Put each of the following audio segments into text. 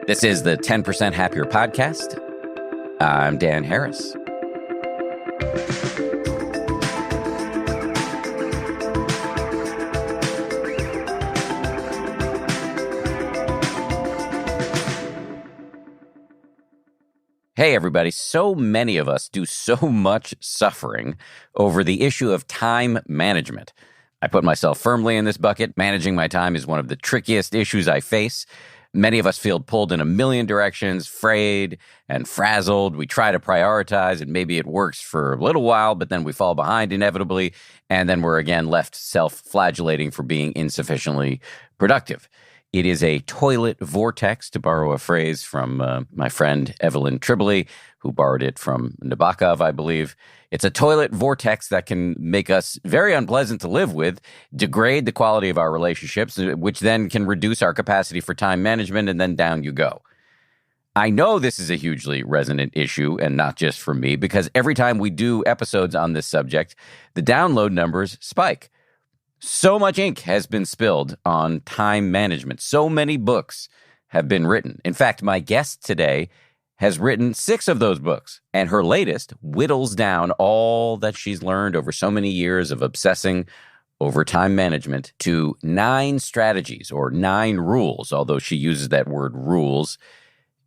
This is the 10% Happier Podcast. I'm Dan Harris. Hey, everybody. So many of us do so much suffering over the issue of time management. I put myself firmly in this bucket. Managing my time is one of the trickiest issues I face. Many of us feel pulled in a million directions, frayed and frazzled. We try to prioritize, and maybe it works for a little while, but then we fall behind inevitably, and then we're again left self-flagellating for being insufficiently productive. It is a toilet vortex, to borrow a phrase from my friend Evelyn Tribole, who borrowed it from Nabokov, I believe. It's a toilet vortex that can make us very unpleasant to live with, degrade the quality of our relationships, which then can reduce our capacity for time management, and then down you go. I know this is a hugely resonant issue, and not just for me, because every time we do episodes on this subject, the download numbers spike. So much ink has been spilled on time management. So many books have been written. In fact, my guest today has written 6 of those books, and her latest whittles down all that she's learned over so many years of obsessing over time management to 9 strategies or 9 rules, although she uses that word rules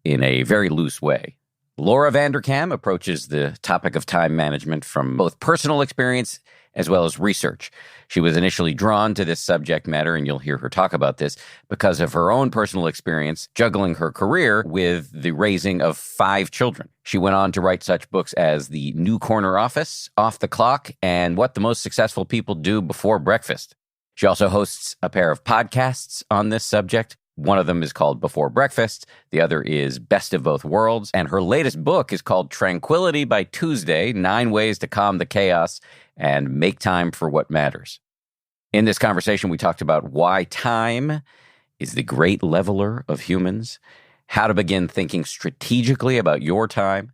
in a very loose way. Laura Vanderkam approaches the topic of time management from both personal experience as well as research. She was initially drawn to this subject matter, and you'll hear her talk about this, because of her own personal experience juggling her career with the raising of 5 children. She went on to write such books as The New Corner Office, Off the Clock, and What the Most Successful People Do Before Breakfast. She also hosts a pair of podcasts on this subject. One of them is called Before Breakfast. The other is Best of Both Worlds. And her latest book is called Tranquility by Tuesday, 9 Ways to Calm the Chaos and Make Time for What Matters. In this conversation, we talked about why time is the great leveler of humans, how to begin thinking strategically about your time,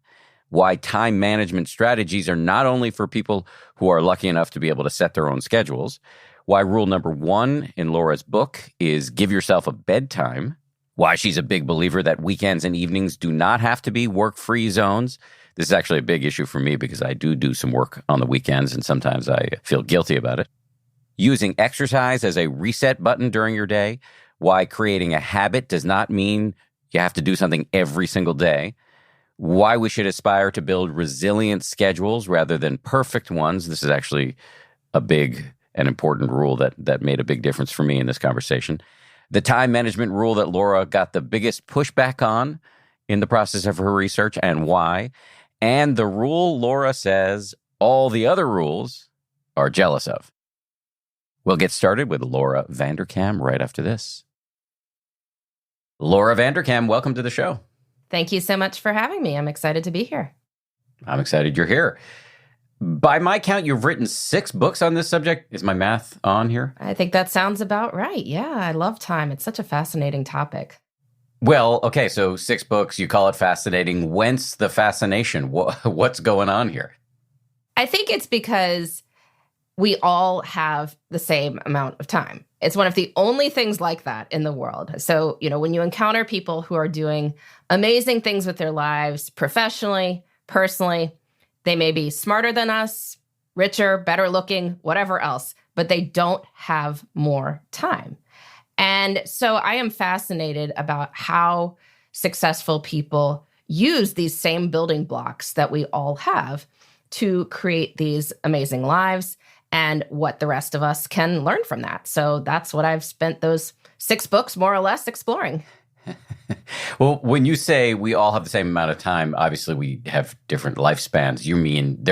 why time management strategies are not only for people who are lucky enough to be able to set their own schedules, why rule number 1 in Laura's book is give yourself a bedtime, why she's a big believer that weekends and evenings do not have to be work-free zones. This is actually a big issue for me because I do some work on the weekends, and sometimes I feel guilty about it. Using exercise as a reset button during your day, why creating a habit does not mean you have to do something every single day, why we should aspire to build resilient schedules rather than perfect ones. This is actually a big and important rule that made a big difference for me in this conversation. The time management rule that Laura got the biggest pushback on in the process of her research, and why. And the rule Laura says all the other rules are jealous of. We'll get started with Laura Vanderkam right after this. Laura Vanderkam, welcome to the show. Thank you so much for having me. I'm excited to be here. I'm excited you're here. By my count, you've written 6 books on this subject. Is my math on here? I think that sounds about right. Yeah, I love time. It's such a fascinating topic. Well, okay, so 6 books, you call it fascinating. Whence the fascination? What's going on here? I think it's because we all have the same amount of time. It's one of the only things like that in the world. So, when you encounter people who are doing amazing things with their lives, professionally, personally, they may be smarter than us, richer, better looking, whatever else, but they don't have more time. And so I am fascinated about how successful people use these same building blocks that we all have to create these amazing lives, and what the rest of us can learn from that. So that's what I've spent those 6 books more or less exploring. Well, when you say we all have the same amount of time, obviously we have different lifespans. You mean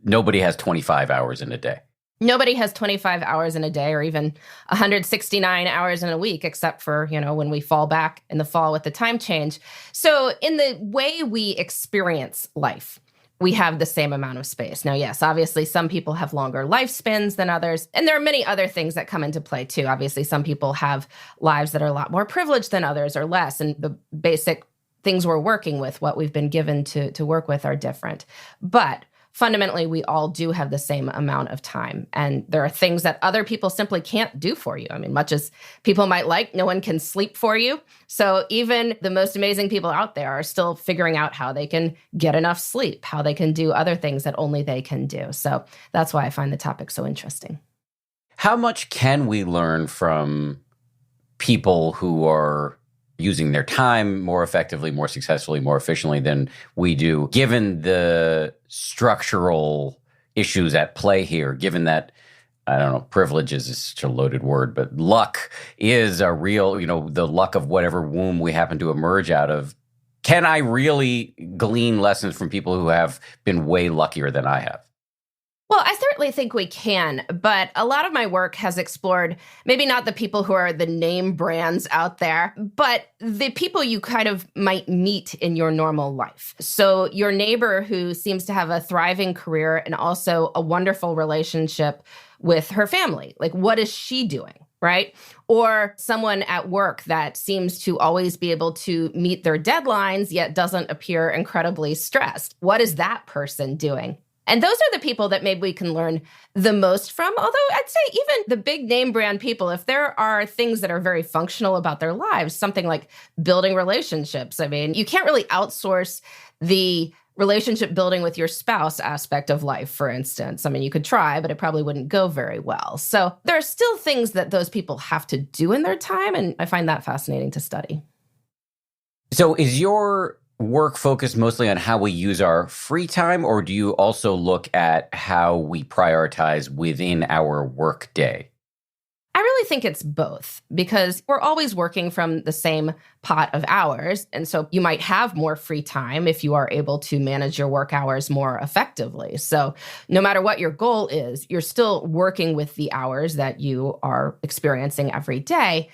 nobody has 25 hours in a day? Nobody has 25 hours in a day or even 169 hours in a week, except for, when we fall back in the fall with the time change. So in the way we experience life, we have the same amount of space. Now, yes, obviously some people have longer lifespans than others, and there are many other things that come into play too. Obviously, some people have lives that are a lot more privileged than others or less, and the basic things we're working with, what we've been given to work with, are different. But fundamentally, we all do have the same amount of time. And there are things that other people simply can't do for you. I mean, much as people might like, no one can sleep for you. So even the most amazing people out there are still figuring out how they can get enough sleep, how they can do other things that only they can do. So that's why I find the topic so interesting. How much can we learn from people who are using their time more effectively, more successfully, more efficiently than we do, given the structural issues at play here, given that, I don't know, privilege is such a loaded word, but luck is a real, the luck of whatever womb we happen to emerge out of. Can I really glean lessons from people who have been way luckier than I have? Well, I certainly think we can, but a lot of my work has explored maybe not the people who are the name brands out there, but the people you kind of might meet in your normal life. So your neighbor who seems to have a thriving career and also a wonderful relationship with her family. Like, what is she doing? Right? Or someone at work that seems to always be able to meet their deadlines, yet doesn't appear incredibly stressed. What is that person doing? And those are the people that maybe we can learn the most from. Although I'd say even the big name brand people, if there are things that are very functional about their lives, something like building relationships. I mean, you can't really outsource the relationship building with your spouse aspect of life, for instance. I mean, you could try, but it probably wouldn't go very well. So there are still things that those people have to do in their time. And I find that fascinating to study. So is your work focused mostly on how we use our free time, or do you also look at how we prioritize within our work day? I really think it's both, because we're always working from the same pot of hours. And so you might have more free time if you are able to manage your work hours more effectively. So no matter what your goal is, you're still working with the hours that you are experiencing every day,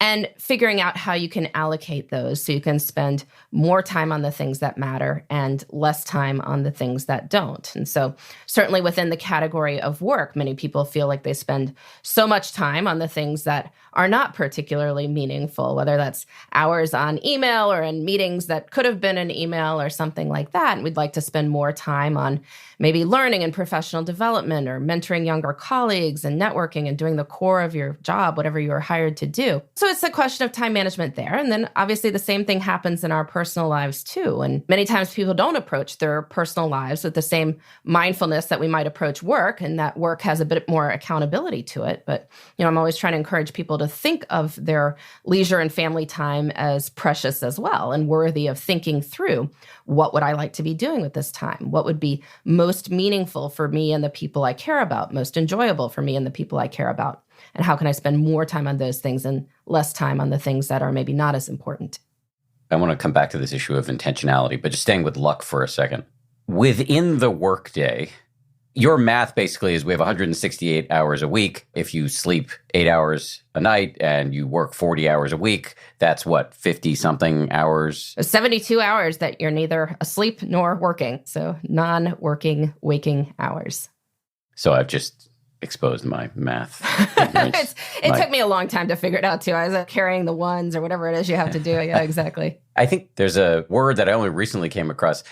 and figuring out how you can allocate those so you can spend more time on the things that matter and less time on the things that don't. And so certainly within the category of work, many people feel like they spend so much time on the things that are not particularly meaningful, whether that's hours on email or in meetings that could have been an email or something like that. And we'd like to spend more time on maybe learning and professional development or mentoring younger colleagues and networking and doing the core of your job, whatever you are hired to do. So it's a question of time management there. And then obviously the same thing happens in our personal lives too. And many times people don't approach their personal lives with the same mindfulness that we might approach work, and that work has a bit more accountability to it. But, I'm always trying to encourage people to think of their leisure and family time as precious as well, and worthy of thinking through, what would I like to be doing with this time? What would be most meaningful for me and the people I care about, most enjoyable for me and the people I care about? And how can I spend more time on those things and less time on the things that are maybe not as important? I want to come back to this issue of intentionality, but just staying with luck for a second. Within the workday, your math basically is we have 168 hours a week. If you sleep 8 hours a night and you work 40 hours a week, that's what, 50-something hours? 72 hours that you're neither asleep nor working. So non-working, waking hours. So I've just exposed my math. It took me a long time to figure it out, too. I was carrying the ones or whatever it is you have to do. Yeah, exactly. I think there's a word that I only recently came across.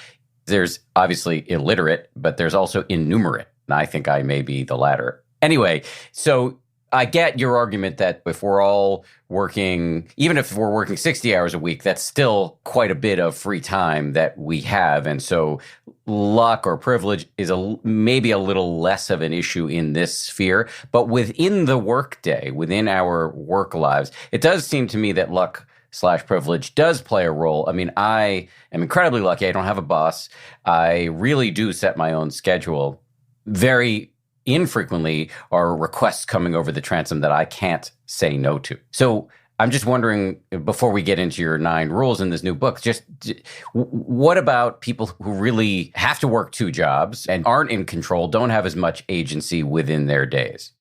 There's obviously illiterate, but there's also innumerate. And I think I may be the latter. Anyway, so I get your argument that if we're all working, even if we're working 60 hours a week, that's still quite a bit of free time that we have. And so luck or privilege is maybe a little less of an issue in this sphere. But within the workday, within our work lives, it does seem to me that luck/privilege does play a role. I mean, I am incredibly lucky. I don't have a boss. I really do set my own schedule. Very infrequently are requests coming over the transom that I can't say no to. So I'm just wondering, before we get into your 9 rules in this new book, just what about people who really have to work 2 jobs and aren't in control, don't have as much agency within their days?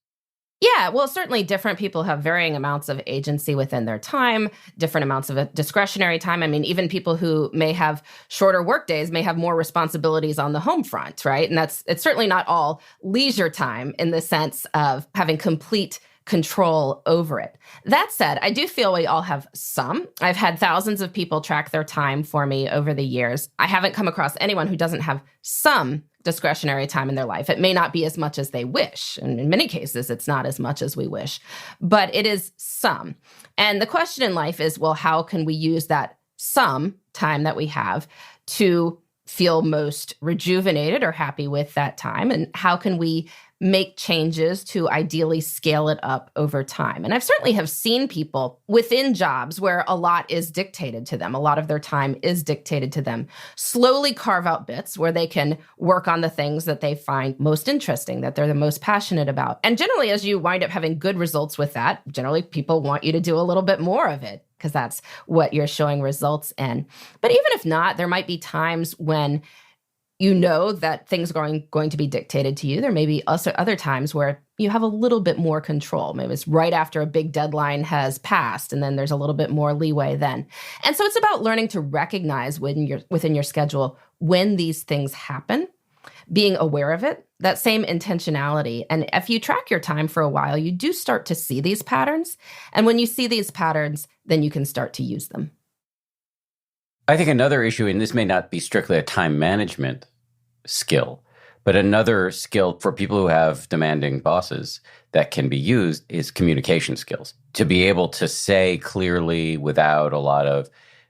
Yeah, well, certainly different people have varying amounts of agency within their time, different amounts of discretionary time. I mean, even people who may have shorter work days may have more responsibilities on the home front, right? And it's certainly not all leisure time in the sense of having complete control over it. That said, I do feel we all have some. I've had thousands of people track their time for me over the years. I haven't come across anyone who doesn't have some discretionary time in their life. It may not be as much as they wish. And in many cases, it's not as much as we wish, but it is some. And the question in life is, well, how can we use that some time that we have to feel most rejuvenated or happy with that time? And how can we make changes to ideally scale it up over time? And I've certainly have seen people within jobs where a lot is dictated to them, a lot of their time is dictated to them, slowly carve out bits where they can work on the things that they find most interesting, that they're the most passionate about. And generally, as you wind up having good results with that, generally people want you to do a little bit more of it because that's what you're showing results in. But even if not, there might be times when you know that things are going to be dictated to you. There may be also other times where you have a little bit more control. Maybe it's right after a big deadline has passed, and then there's a little bit more leeway then. And so it's about learning to recognize within your schedule when these things happen, being aware of it, that same intentionality. And if you track your time for a while, you do start to see these patterns. And when you see these patterns, then you can start to use them. I think another issue, and this may not be strictly a time management skill, but another skill for people who have demanding bosses that can be used is communication skills. To be able to say clearly without a lot of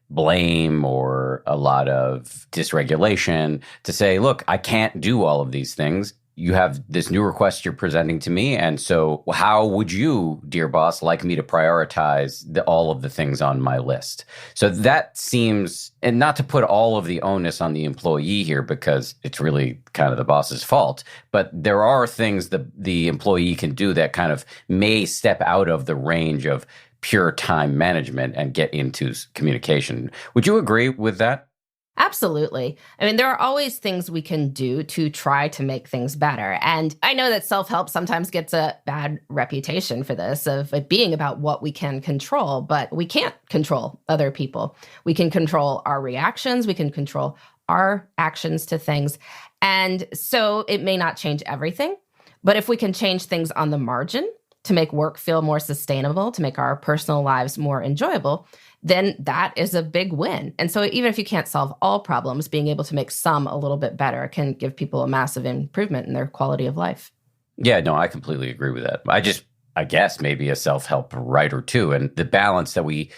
blame or a lot of dysregulation, to say, look, I can't do all of these things. You have this new request you're presenting to me. And so how would you, dear boss, like me to prioritize all of the things on my list? So that seems, and not to put all of the onus on the employee here, because it's really kind of the boss's fault, but there are things that the employee can do that kind of may step out of the range of pure time management and get into communication. Would you agree with that? Absolutely. I mean, there are always things we can do to try to make things better. And I know that self-help sometimes gets a bad reputation for this, of it being about what we can control, but we can't control other people. We can control our reactions. We can control our actions to things. And so it may not change everything, but if we can change things on the margin to make work feel more sustainable, to make our personal lives more enjoyable, then that is a big win. And so even if you can't solve all problems, being able to make some a little bit better can give people a massive improvement in their quality of life. Yeah, no, I completely agree with that. I guess maybe a self-help writer too. And the balance that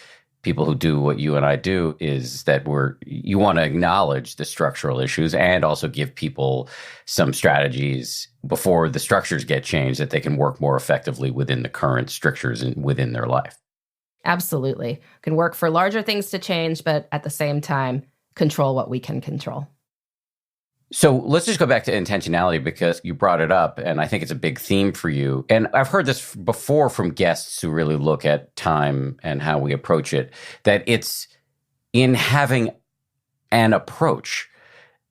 people who do what you and I do is that you want to acknowledge the structural issues and also give people some strategies before the structures get changed that they can work more effectively within the current strictures and within their life. Absolutely. Can work for larger things to change, but at the same time, control what we can control. So let's just go back to intentionality because you brought it up, and I think it's a big theme for you. And I've heard this before from guests who really look at time and how we approach it, that it's in having an approach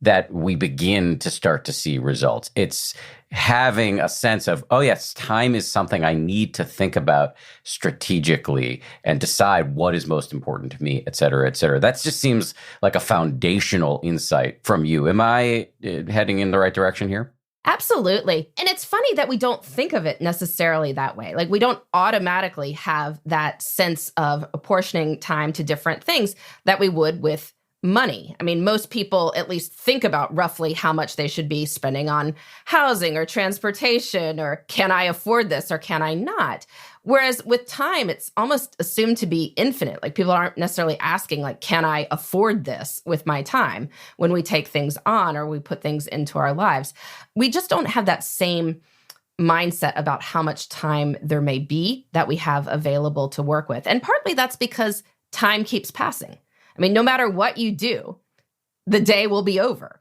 that we begin to start to see results. It's having a sense of, oh yes, time is something I need to think about strategically and decide what is most important to me, et cetera, et cetera. That just seems like a foundational insight from you. Am I heading in the right direction here? Absolutely. And it's funny that we don't think of it necessarily that way. Like we don't automatically have that sense of apportioning time to different things that we would with money. I mean, most people at least think about roughly how much they should be spending on housing or transportation, or can I afford this or can I not? Whereas with time, it's almost assumed to be infinite. Like people aren't necessarily asking, like, can I afford this with my time when we take things on or we put things into our lives? We just don't have that same mindset about how much time there may be that we have available to work with. And partly that's because time keeps passing. I mean, no matter what you do, the day will be over.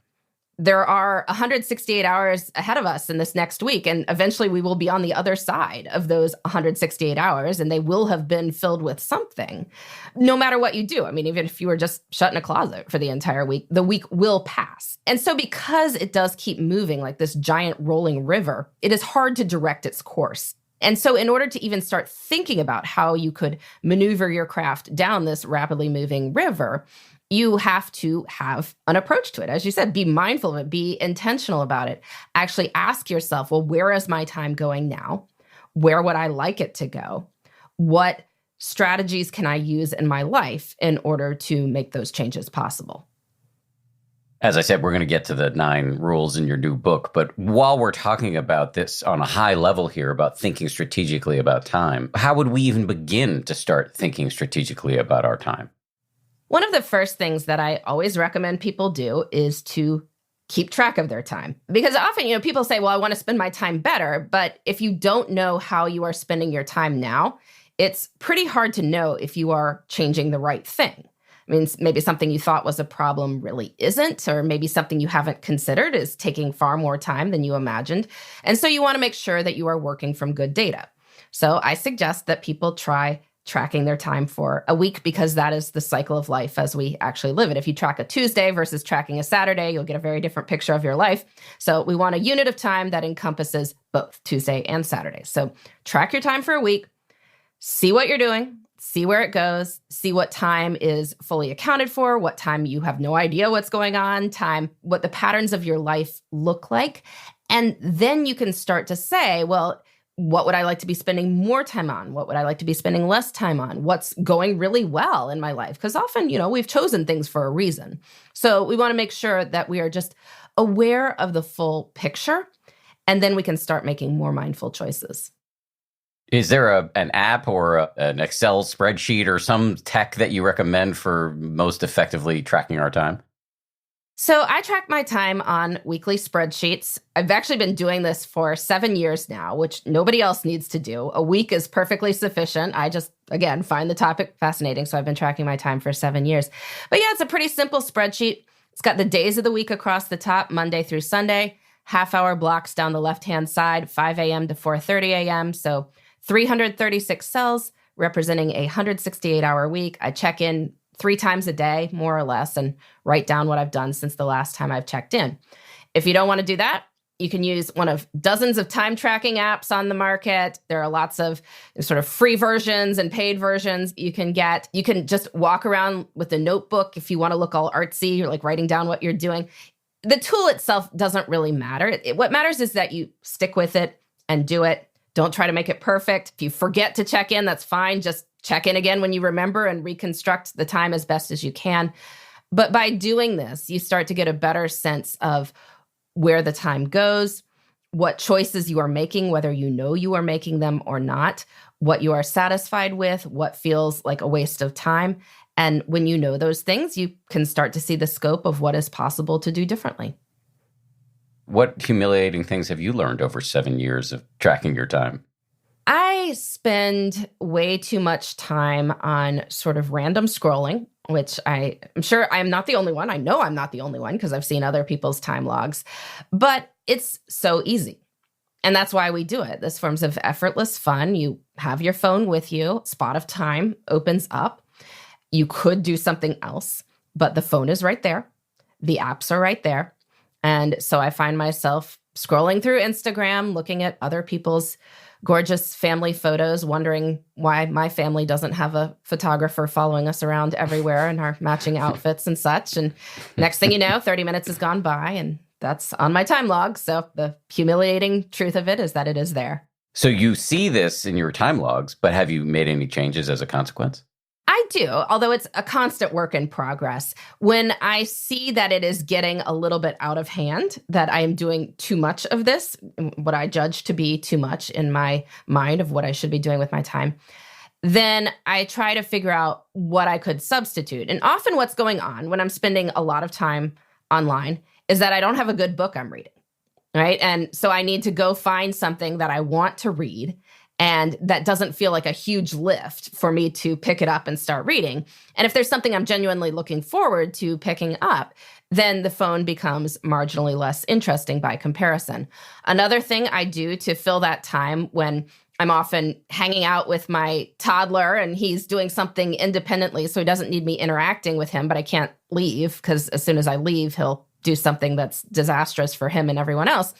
There are 168 hours ahead of us in this next week, and eventually we will be on the other side of those 168 hours, and they will have been filled with something, no matter what you do. I mean, even if you were just shut in a closet for the entire week, the week will pass. And so because it does keep moving like this giant rolling river, it is hard to direct its course. And so in order to even start thinking about how you could maneuver your craft down this rapidly moving river, you have to have an approach to it. As you said, be mindful of it, be intentional about it. Actually ask yourself, well, where is my time going now? Where would I like it to go? What strategies can I use in my life in order to make those changes possible? As I said, we're going to get to the 9 rules in your new book. But while we're talking about this on a high level here about thinking strategically about time, how would we even begin to start thinking strategically about our time? One of the first things that I always recommend people do is to keep track of their time. Because often, people say, well, I want to spend my time better. But if you don't know how you are spending your time now, it's pretty hard to know if you are changing the right thing. I mean, maybe something you thought was a problem really isn't, or maybe something you haven't considered is taking far more time than you imagined. And so you want to make sure that you are working from good data. So I suggest that people try tracking their time for a week, because that is the cycle of life as we actually live it. If you track a Tuesday versus tracking a Saturday, you'll get a very different picture of your life. So we want a unit of time that encompasses both Tuesday and Saturday. So track your time for a week, see what you're doing, see where it goes, see what time is fully accounted for, what time you have no idea what's going on, what the patterns of your life look like. And then you can start to say, well, what would I like to be spending more time on? What would I like to be spending less time on? What's going really well in my life? Because often, we've chosen things for a reason. So we want to make sure that we are just aware of the full picture, and then we can start making more mindful choices. Is there an app or an Excel spreadsheet or some tech that you recommend for most effectively tracking our time? So I track my time on weekly spreadsheets. I've actually been doing this for 7 years now, which nobody else needs to do. A week is perfectly sufficient. I just, again, find the topic fascinating. So I've been tracking my time for 7 years. But yeah, it's a pretty simple spreadsheet. It's got the days of the week across the top, Monday through Sunday, half-hour blocks down the left-hand side, 5 a.m. to 4:30 a.m. So 336 cells representing a 168-hour week. I check in 3 times a day, more or less, and write down what I've done since the last time I've checked in. If you don't want to do that, you can use one of dozens of time tracking apps on the market. There are lots of sort of free versions and paid versions you can get. You can just walk around with a notebook if you want to look all artsy. You're like writing down what you're doing. The tool itself doesn't really matter. What matters is that you stick with it and do it. Don't try to make it perfect. If you forget to check in, that's fine. Just check in again when you remember and reconstruct the time as best as you can. But by doing this, you start to get a better sense of where the time goes, what choices you are making, whether you know you are making them or not, what you are satisfied with, what feels like a waste of time. And when you know those things, you can start to see the scope of what is possible to do differently. What humiliating things have you learned over 7 years of tracking your time? I spend way too much time on sort of random scrolling, which I'm sure I'm not the only one. I know I'm not the only one because I've seen other people's time logs, but it's so easy. And that's why we do it. This forms of effortless fun. You have your phone with you, spot of time opens up. You could do something else, but the phone is right there. The apps are right there. And so I find myself scrolling through Instagram, looking at other people's gorgeous family photos, wondering why my family doesn't have a photographer following us around everywhere in our matching outfits and such. And next thing you know, 30 minutes has gone by and that's on my time log. So the humiliating truth of it is that it is there. So you see this in your time logs, but have you made any changes as a consequence? I do, although it's a constant work in progress. When I see that it is getting a little bit out of hand, that I am doing too much of this, what I judge to be too much in my mind of what I should be doing with my time, then I try to figure out what I could substitute. And often what's going on when I'm spending a lot of time online is that I don't have a good book I'm reading, right? And so I need to go find something that I want to read, and that doesn't feel like a huge lift for me to pick it up and start reading. And if there's something I'm genuinely looking forward to picking up, then the phone becomes marginally less interesting by comparison. Another thing I do to fill that time when I'm often hanging out with my toddler and he's doing something independently, so he doesn't need me interacting with him, but I can't leave because as soon as I leave, he'll do something that's disastrous for him and everyone else.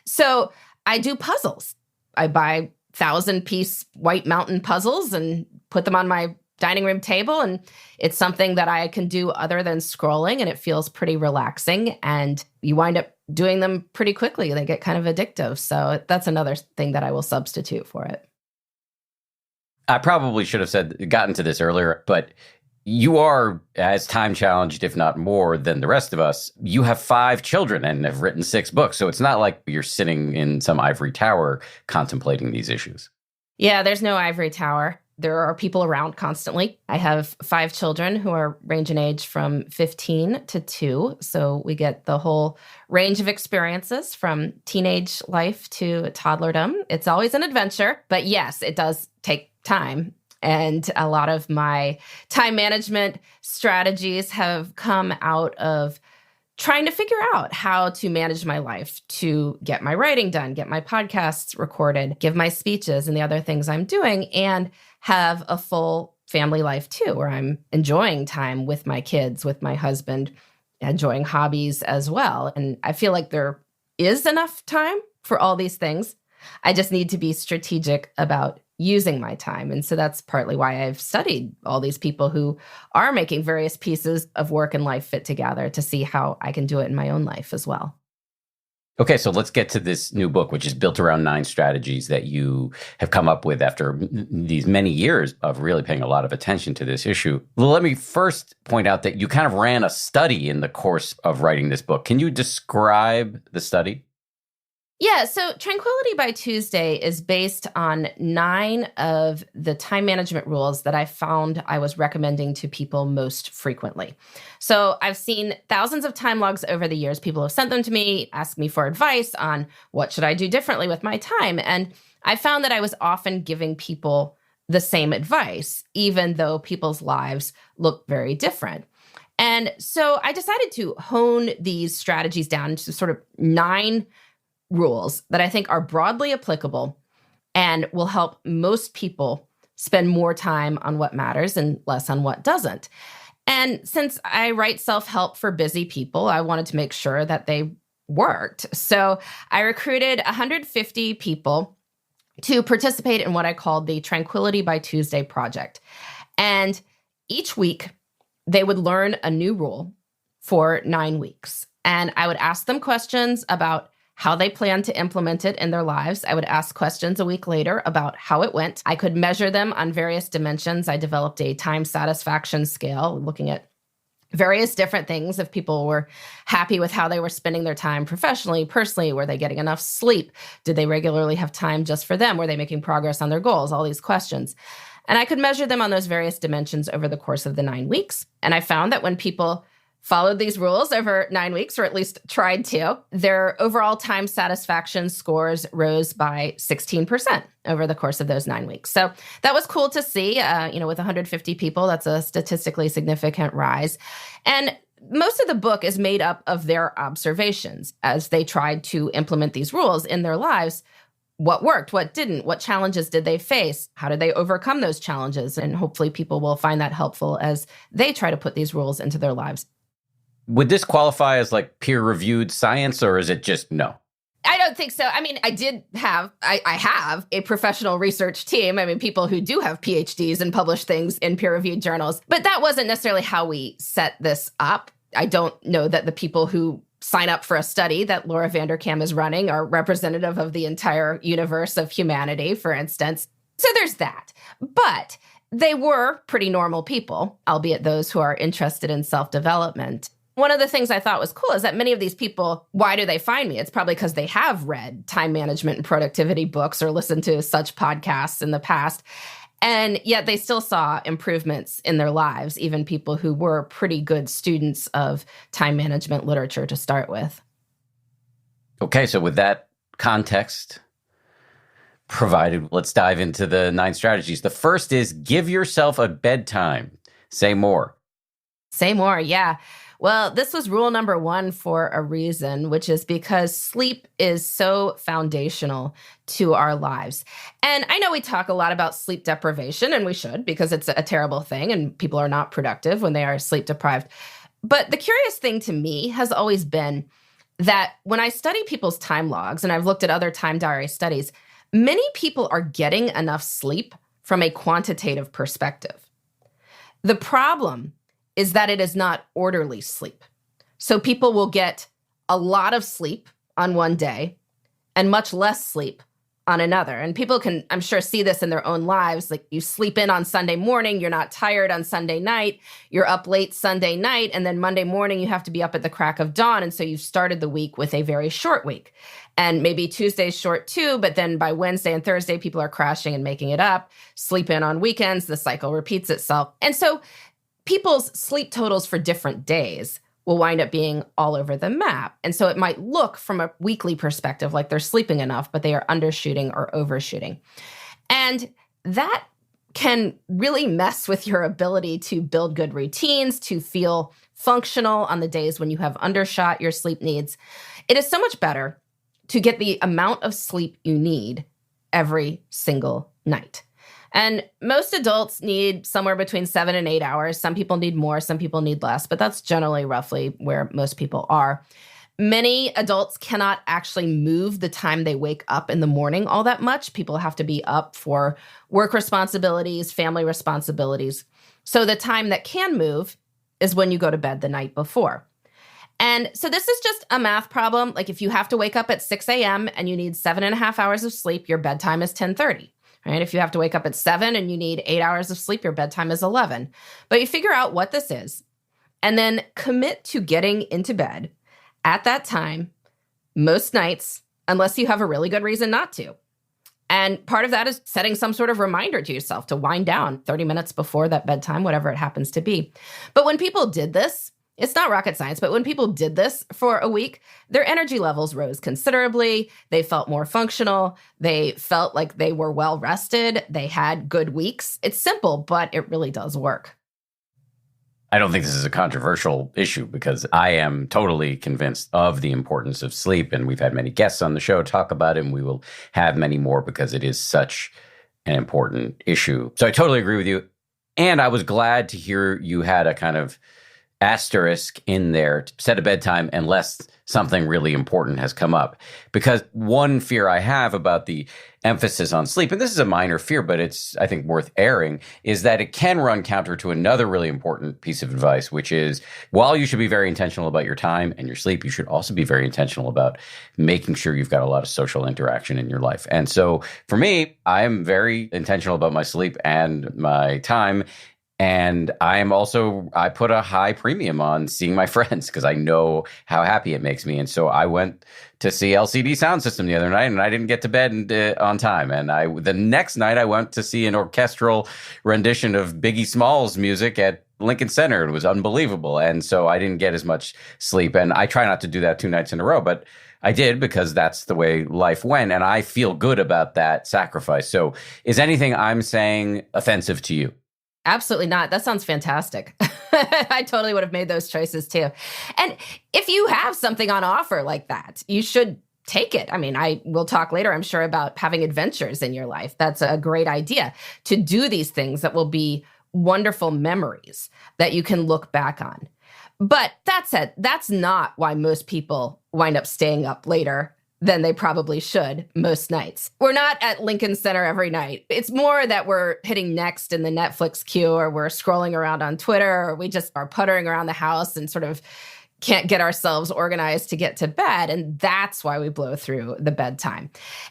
So I do puzzles. I buy 1,000-piece White Mountain puzzles and put them on my dining room table. And it's something that I can do other than scrolling, and it feels pretty relaxing. And you wind up doing them pretty quickly. They get kind of addictive. So that's another thing that I will substitute for it. I probably should have gotten to this earlier, but You are as time challenged, if not more, than the rest of us. You have 5 children and have written 6 books. So it's not like you're sitting in some ivory tower contemplating these issues. Yeah, there's no ivory tower. There are people around constantly. I have 5 children who are range in age from 15 to 2. So we get the whole range of experiences from teenage life to toddlerdom. It's always an adventure. But yes, it does take time. And a lot of my time management strategies have come out of trying to figure out how to manage my life to get my writing done, get my podcasts recorded, give my speeches and the other things I'm doing, and have a full family life too, where I'm enjoying time with my kids, with my husband, enjoying hobbies as well. And I feel like there is enough time for all these things. I just need to be strategic about using my time. And so that's partly why I've studied all these people who are making various pieces of work and life fit together to see how I can do it in my own life as well. Okay, so let's get to this new book, which is built around 9 strategies that you have come up with after these many years of really paying a lot of attention to this issue. Well, let me first point out that you kind of ran a study in the course of writing this book. Can you describe the study? Yeah, so Tranquility by Tuesday is based on 9 of the time management rules that I found I was recommending to people most frequently. So I've seen thousands of time logs over the years. People have sent them to me, asked me for advice on what should I do differently with my time. And I found that I was often giving people the same advice, even though people's lives look very different. And so I decided to hone these strategies down to sort of 9 rules that I think are broadly applicable and will help most people spend more time on what matters and less on what doesn't. And since I write self-help for busy people, I wanted to make sure that they worked. So I recruited 150 people to participate in what I called the Tranquility by Tuesday project. And each week, they would learn a new rule for 9 weeks. And I would ask them questions about how they plan to implement it in their lives. I would ask questions a week later about how it went. I could measure them on various dimensions. I developed a time satisfaction scale looking at various different things. If people were happy with how they were spending their time professionally, personally, were they getting enough sleep? Did they regularly have time just for them? Were they making progress on their goals? All these questions. And I could measure them on those various dimensions over the course of the 9 weeks. And I found that when people followed these rules over 9 weeks, or at least tried to, their overall time satisfaction scores rose by 16% over the course of those 9 weeks. So that was cool to see. With 150 people, that's a statistically significant rise. And most of the book is made up of their observations as they tried to implement these rules in their lives. What worked, what didn't, what challenges did they face? How did they overcome those challenges? And hopefully people will find that helpful as they try to put these rules into their lives. Would this qualify as like peer-reviewed science, or is it just no? I don't think so. I mean, I have a professional research team. I mean, people who do have PhDs and publish things in peer-reviewed journals. But that wasn't necessarily how we set this up. I don't know that the people who sign up for a study that Laura Vanderkam is running are representative of the entire universe of humanity, for instance. So there's that. But they were pretty normal people, albeit those who are interested in self-development. One of the things I thought was cool is that many of these people, why do they find me? It's probably because they have read time management and productivity books or listened to such podcasts in the past. And yet they still saw improvements in their lives, even people who were pretty good students of time management literature to start with. Okay, so with that context provided, let's dive into the 9 strategies. The first is give yourself a bedtime. Say more. Say more, yeah. Well, this was rule number 1 for a reason, which is because sleep is so foundational to our lives. And I know we talk a lot about sleep deprivation, and we should, because it's a terrible thing, and people are not productive when they are sleep deprived. But the curious thing to me has always been that when I study people's time logs, and I've looked at other time diary studies, many people are getting enough sleep from a quantitative perspective. The problem is that it is not orderly sleep. So people will get a lot of sleep on one day and much less sleep on another. And people can, I'm sure, see this in their own lives. Like you sleep in on Sunday morning, you're not tired on Sunday night, you're up late Sunday night, and then Monday morning you have to be up at the crack of dawn. And so you've started the week with a very short week. And maybe Tuesday's short too, but then by Wednesday and Thursday, people are crashing and making it up. Sleep in on weekends, the cycle repeats itself. And so people's sleep totals for different days will wind up being all over the map. And so it might look from a weekly perspective like they're sleeping enough, but they are undershooting or overshooting. And that can really mess with your ability to build good routines, to feel functional on the days when you have undershot your sleep needs. It is so much better to get the amount of sleep you need every single night. And most adults need somewhere between 7 and 8 hours. Some people need more, some people need less, but that's generally roughly where most people are. Many adults cannot actually move the time they wake up in the morning all that much. People have to be up for work responsibilities, family responsibilities. So the time that can move is when you go to bed the night before. And so this is just a math problem. Like if you have to wake up at 6 a.m. and you need 7.5 hours of sleep, your bedtime is 10:30. Right? If you have to wake up at 7 and you need 8 hours of sleep, your bedtime is 11. But you figure out what this is and then commit to getting into bed at that time most nights, unless you have a really good reason not to. And part of that is setting some sort of reminder to yourself to wind down 30 minutes before that bedtime, whatever it happens to be. But when people did this, it's not rocket science, but when people did this for a week, their energy levels rose considerably. They felt more functional. They felt like they were well rested. They had good weeks. It's simple, but it really does work. I don't think this is a controversial issue because I am totally convinced of the importance of sleep. And we've had many guests on the show talk about it, and we will have many more because it is such an important issue. So I totally agree with you. And I was glad to hear you had a kind of asterisk in there to set a bedtime unless something really important has come up. Because one fear I have about the emphasis on sleep, and this is a minor fear, but it's, I think, worth airing, is that it can run counter to another really important piece of advice, which is while you should be very intentional about your time and your sleep, you should also be very intentional about making sure you've got a lot of social interaction in your life. And so for me, I'm very intentional about my sleep and my time. And I put a high premium on seeing my friends because I know how happy it makes me. And so I went to see LCD Sound System the other night, and I didn't get to bed on time. And the next night I went to see an orchestral rendition of Biggie Smalls' music at Lincoln Center. It was unbelievable. And so I didn't get as much sleep. And I try not to do that 2 nights in a row, but I did because that's the way life went. And I feel good about that sacrifice. So is anything I'm saying offensive to you? Absolutely not. That sounds fantastic. I totally would have made those choices too. And if you have something on offer like that, you should take it. I mean, I will talk later, I'm sure, about having adventures in your life. That's a great idea to do these things that will be wonderful memories that you can look back on. But that said, that's not why most people wind up staying up later than they probably should most nights. We're not at Lincoln Center every night. It's more that we're hitting next in the Netflix queue, or we're scrolling around on Twitter, or we just are puttering around the house and sort of can't get ourselves organized to get to bed. And that's why we blow through the bedtime.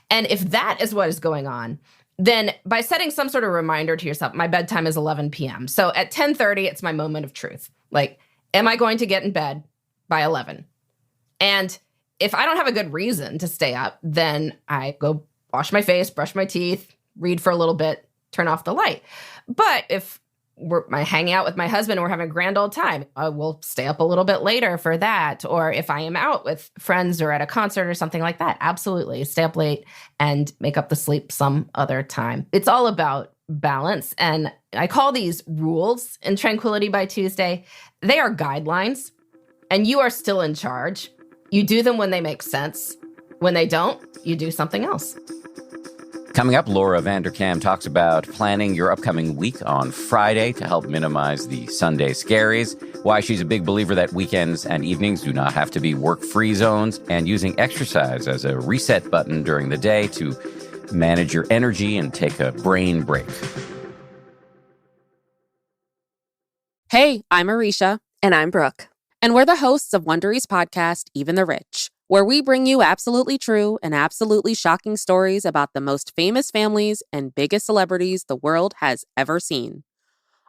And if that is what is going on, then by setting some sort of reminder to yourself, my bedtime is 11 p.m. So at 10:30, it's my moment of truth. Like, am I going to get in bed by 11? And if I don't have a good reason to stay up, then I go wash my face, brush my teeth, read for a little bit, turn off the light. But if I'm hanging out with my husband and we're having a grand old time, I will stay up a little bit later for that. Or if I am out with friends or at a concert or something like that, absolutely stay up late and make up the sleep some other time. It's all about balance. And I call these rules in Tranquility by Tuesday. They are guidelines, and you are still in charge. You do them when they make sense. When they don't, you do something else. Coming up, Laura Vanderkam talks about planning your upcoming week on Friday to help minimize the Sunday scaries, why she's a big believer that weekends and evenings do not have to be work-free zones, and using exercise as a reset button during the day to manage your energy and take a brain break. Hey, I'm Arisha. And I'm Brooke. And we're the hosts of Wondery's podcast, Even the Rich, where we bring you absolutely true and absolutely shocking stories about the most famous families and biggest celebrities the world has ever seen.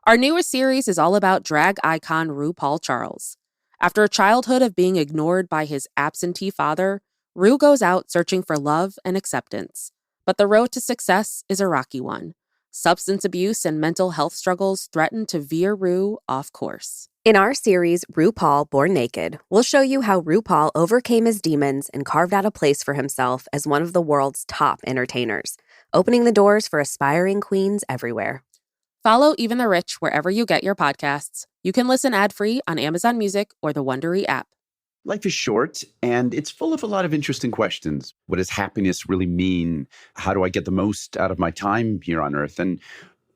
Our newest series is all about drag icon RuPaul Charles. After a childhood of being ignored by his absentee father, Ru goes out searching for love and acceptance. But the road to success is a rocky one. Substance abuse and mental health struggles threaten to veer Ru off course. In our series, RuPaul Born Naked, we'll show you how RuPaul overcame his demons and carved out a place for himself as one of the world's top entertainers, opening the doors for aspiring queens everywhere. Follow Even the Rich wherever you get your podcasts. You can listen ad-free on Amazon Music or the Wondery app. Life is short, and it's full of a lot of interesting questions. What does happiness really mean? How do I get the most out of my time here on Earth? And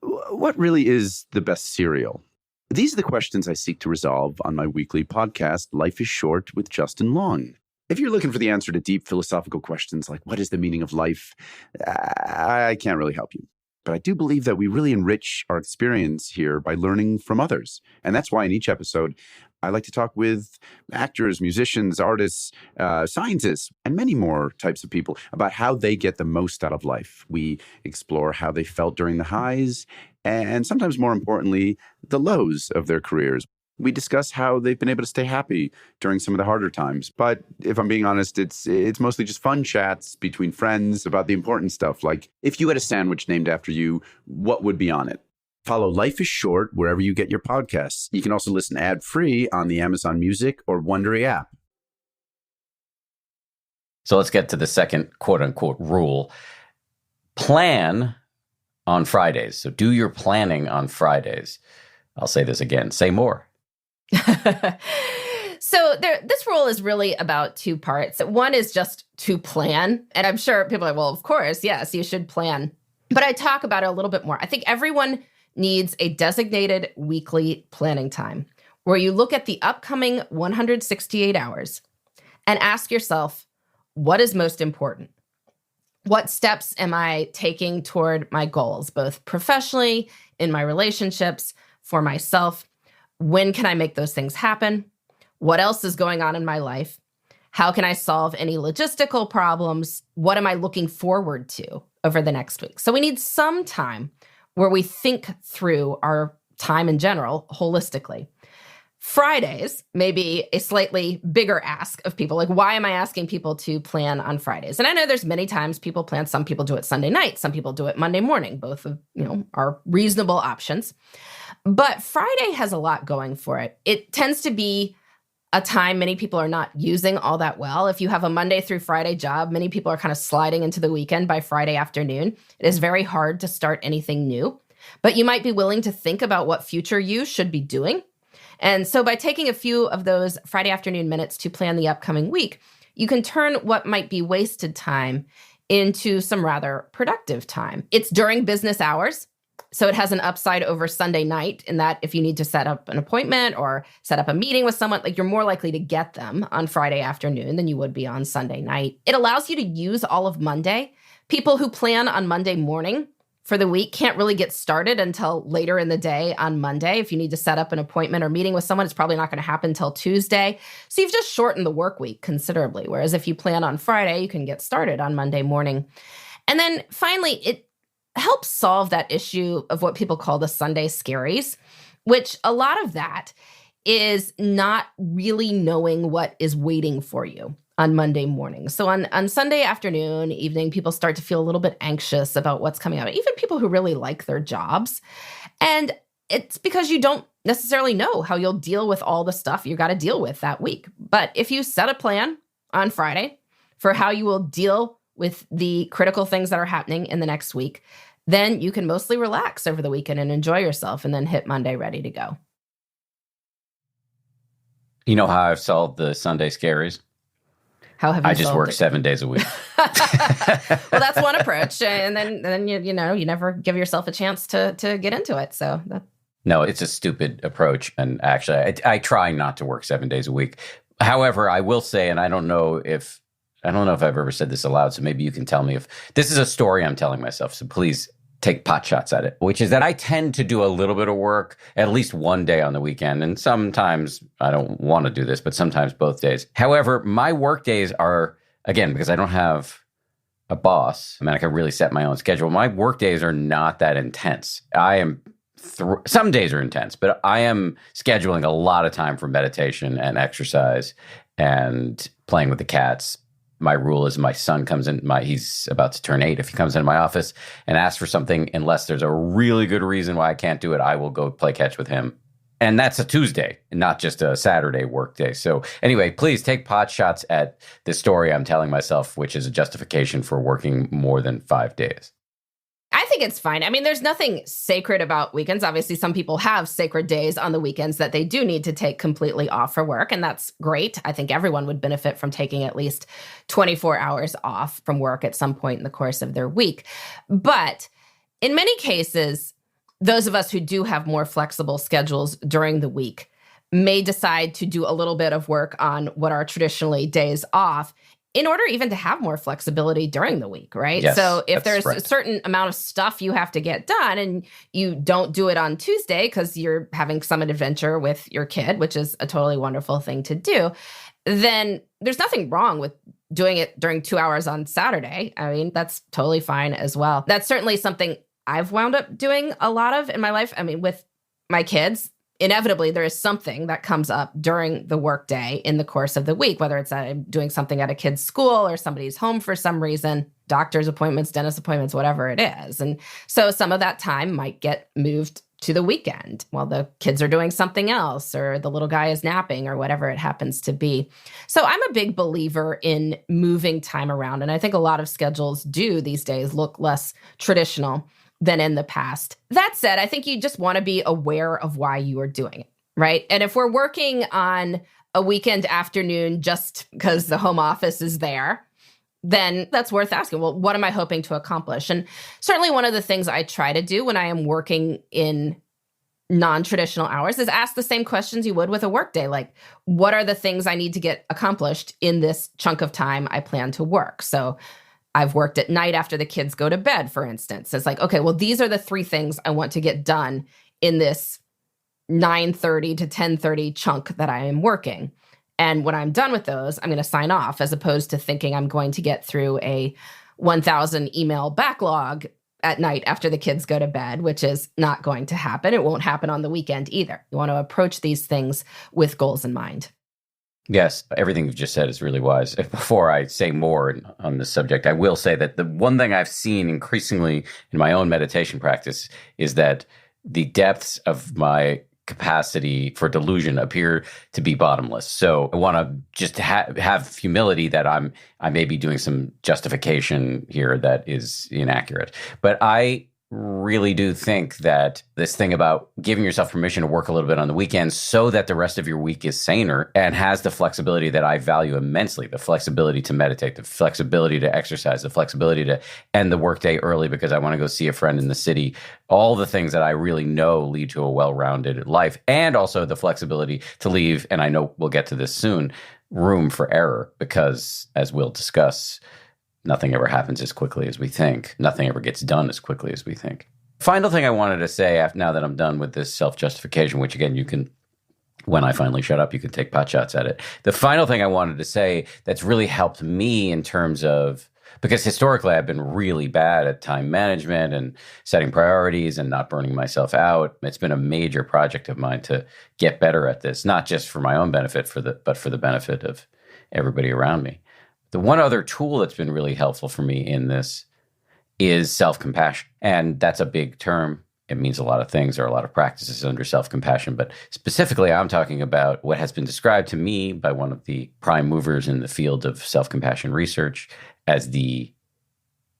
what really is the best cereal? These are the questions I seek to resolve on my weekly podcast, Life is Short with Justin Long. If you're looking for the answer to deep philosophical questions like what is the meaning of life, I can't really help you. But I do believe that we really enrich our experience here by learning from others. And that's why in each episode, I like to talk with actors, musicians, artists, scientists, and many more types of people about how they get the most out of life. We explore how they felt during the highs and sometimes more importantly, the lows of their careers. We discuss how they've been able to stay happy during some of the harder times. But if I'm being honest, it's mostly just fun chats between friends about the important stuff. Like if you had a sandwich named after you, what would be on it? Follow Life is Short wherever you get your podcasts. You can also listen ad-free on the Amazon Music or Wondery app. So let's get to the second quote-unquote rule. Plan on Fridays. So do your planning on Fridays. I'll say this again. Say more. So this rule is really about two parts. One is just to plan. And I'm sure people are like, well, of course, yes, you should plan. But I talk about it a little bit more. I think everyone needs a designated weekly planning time where you look at the upcoming 168 hours and ask yourself, what is most important? What steps am I taking toward my goals, both professionally, in my relationships, for myself? When can I make those things happen? What else is going on in my life? How can I solve any logistical problems? What am I looking forward to over the next week? So we need some time where we think through our time in general holistically. Fridays may be a slightly bigger ask of people. Like, why am I asking people to plan on Fridays? And I know there's many times people plan. Some people do it Sunday night. Some people do it Monday morning. Both of, are reasonable options. But Friday has a lot going for it. It tends to be a time many people are not using all that well. If you have a Monday through Friday job, many people are kind of sliding into the weekend by Friday afternoon. It is very hard to start anything new. But you might be willing to think about what future you should be doing. And so by taking a few of those Friday afternoon minutes to plan the upcoming week, you can turn what might be wasted time into some rather productive time. It's during business hours, so it has an upside over Sunday night in that if you need to set up an appointment or set up a meeting with someone, like you're more likely to get them on Friday afternoon than you would be on Sunday night. It allows you to use all of Monday. People who plan on Monday morning for the week can't really get started until later in the day on Monday. If you need to set up an appointment or meeting with someone, it's probably not going to happen until Tuesday. So you've just shortened the work week considerably. Whereas if you plan on Friday, you can get started on Monday morning. And then finally, it helps solve that issue of what people call the Sunday scaries, which a lot of that is not really knowing what is waiting for you on Monday morning. So on Sunday afternoon, evening, people start to feel a little bit anxious about what's coming out, even people who really like their jobs. And it's because you don't necessarily know how you'll deal with all the stuff you got to deal with that week. But if you set a plan on Friday for how you will deal with the critical things that are happening in the next week, then you can mostly relax over the weekend and enjoy yourself and then hit Monday ready to go. You know how I've solved the Sunday scaries? How have you I just solved work it? 7 days a week. Well, that's one approach. And then you never give yourself a chance to get into it. So No, it's a stupid approach. And actually, I try not to work 7 days a week. However, I will say, and I don't know if I've ever said this aloud, so maybe you can tell me if this is a story I'm telling myself. So please take pot shots at it, which is that I tend to do a little bit of work at least one day on the weekend. And sometimes I don't want to do this, but sometimes both days. However, my work days are, again, because I don't have a boss, I mean, I can really set my own schedule. My work days are not that intense. Some days are intense, but I am scheduling a lot of time for meditation and exercise and playing with the cats. My rule is my son comes in, he's about to turn 8. If he comes into my office and asks for something, unless there's a really good reason why I can't do it, I will go play catch with him. And that's a Tuesday, not just a Saturday work day. So anyway, please take pot shots at the story I'm telling myself, which is a justification for working more than 5 days. I think it's fine. I mean, there's nothing sacred about weekends. Obviously, some people have sacred days on the weekends that they do need to take completely off for work, and that's great. I think everyone would benefit from taking at least 24 hours off from work at some point in the course of their week. But in many cases, those of us who do have more flexible schedules during the week may decide to do a little bit of work on what are traditionally days off in order even to have more flexibility during the week, right? Yes, so if there's right. a certain amount of stuff you have to get done and you don't do it on Tuesday because you're having some adventure with your kid, which is a totally wonderful thing to do, then there's nothing wrong with doing it during 2 hours on Saturday. I mean, that's totally fine as well. That's certainly something I've wound up doing a lot of in my life. I mean, with my kids, inevitably, there is something that comes up during the workday in the course of the week, whether it's I'm doing something at a kid's school or somebody's home for some reason, doctor's appointments, dentist appointments, whatever it is. And so some of that time might get moved to the weekend while the kids are doing something else or the little guy is napping or whatever it happens to be. So I'm a big believer in moving time around. And I think a lot of schedules do these days look less traditional than in the past. That said, I think you just want to be aware of why you are doing it, right? And if we're working on a weekend afternoon just because the home office is there, then that's worth asking, well, what am I hoping to accomplish? And certainly one of the things I try to do when I am working in non-traditional hours is ask the same questions you would with a workday. Like, what are the things I need to get accomplished in this chunk of time I plan to work? So I've worked at night after the kids go to bed, for instance. It's like, okay, well, these are the 3 things I want to get done in this 9:30 to 10:30 chunk that I am working. And when I'm done with those, I'm going to sign off, as opposed to thinking I'm going to get through a 1,000 email backlog at night after the kids go to bed, which is not going to happen. It won't happen on the weekend either. You want to approach these things with goals in mind. Yes, everything you've just said is really wise. Before I say more on this subject, I will say that the one thing I've seen increasingly in my own meditation practice is that the depths of my capacity for delusion appear to be bottomless. So I want to just have humility that I may be doing some justification here that is inaccurate. But I really do think that this thing about giving yourself permission to work a little bit on the weekends so that the rest of your week is saner and has the flexibility that I value immensely, the flexibility to meditate, the flexibility to exercise, the flexibility to end the workday early because I want to go see a friend in the city, all the things that I really know lead to a well-rounded life, and also the flexibility to leave, and I know we'll get to this soon, room for error, because as we'll discuss, nothing ever happens as quickly as we think. Nothing ever gets done as quickly as we think. Final thing I wanted to say now that I'm done with this self-justification, which again, you can, when I finally shut up, you can take pot shots at it. The final thing I wanted to say that's really helped me in terms of, because historically I've been really bad at time management and setting priorities and not burning myself out. It's been a major project of mine to get better at this, not just for my own benefit, but for the benefit of everybody around me. The one other tool that's been really helpful for me in this is self-compassion. And that's a big term. It means a lot of things. There are a lot of practices under self-compassion. But specifically, I'm talking about what has been described to me by one of the prime movers in the field of self-compassion research as the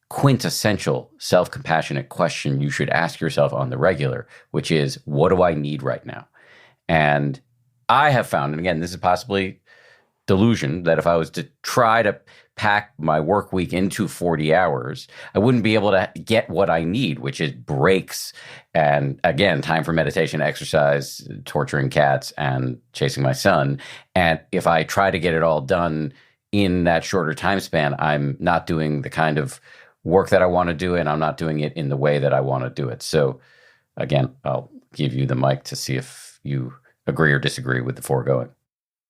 quintessential self-compassionate question you should ask yourself on the regular, which is, what do I need right now? And I have found, and again, this is possibly delusion, that if I was to try to pack my work week into 40 hours, I wouldn't be able to get what I need, which is breaks and, again, time for meditation, exercise, torturing cats, and chasing my son. And if I try to get it all done in that shorter time span, I'm not doing the kind of work that I want to do, and I'm not doing it in the way that I want to do it. So again, I'll give you the mic to see if you agree or disagree with the foregoing.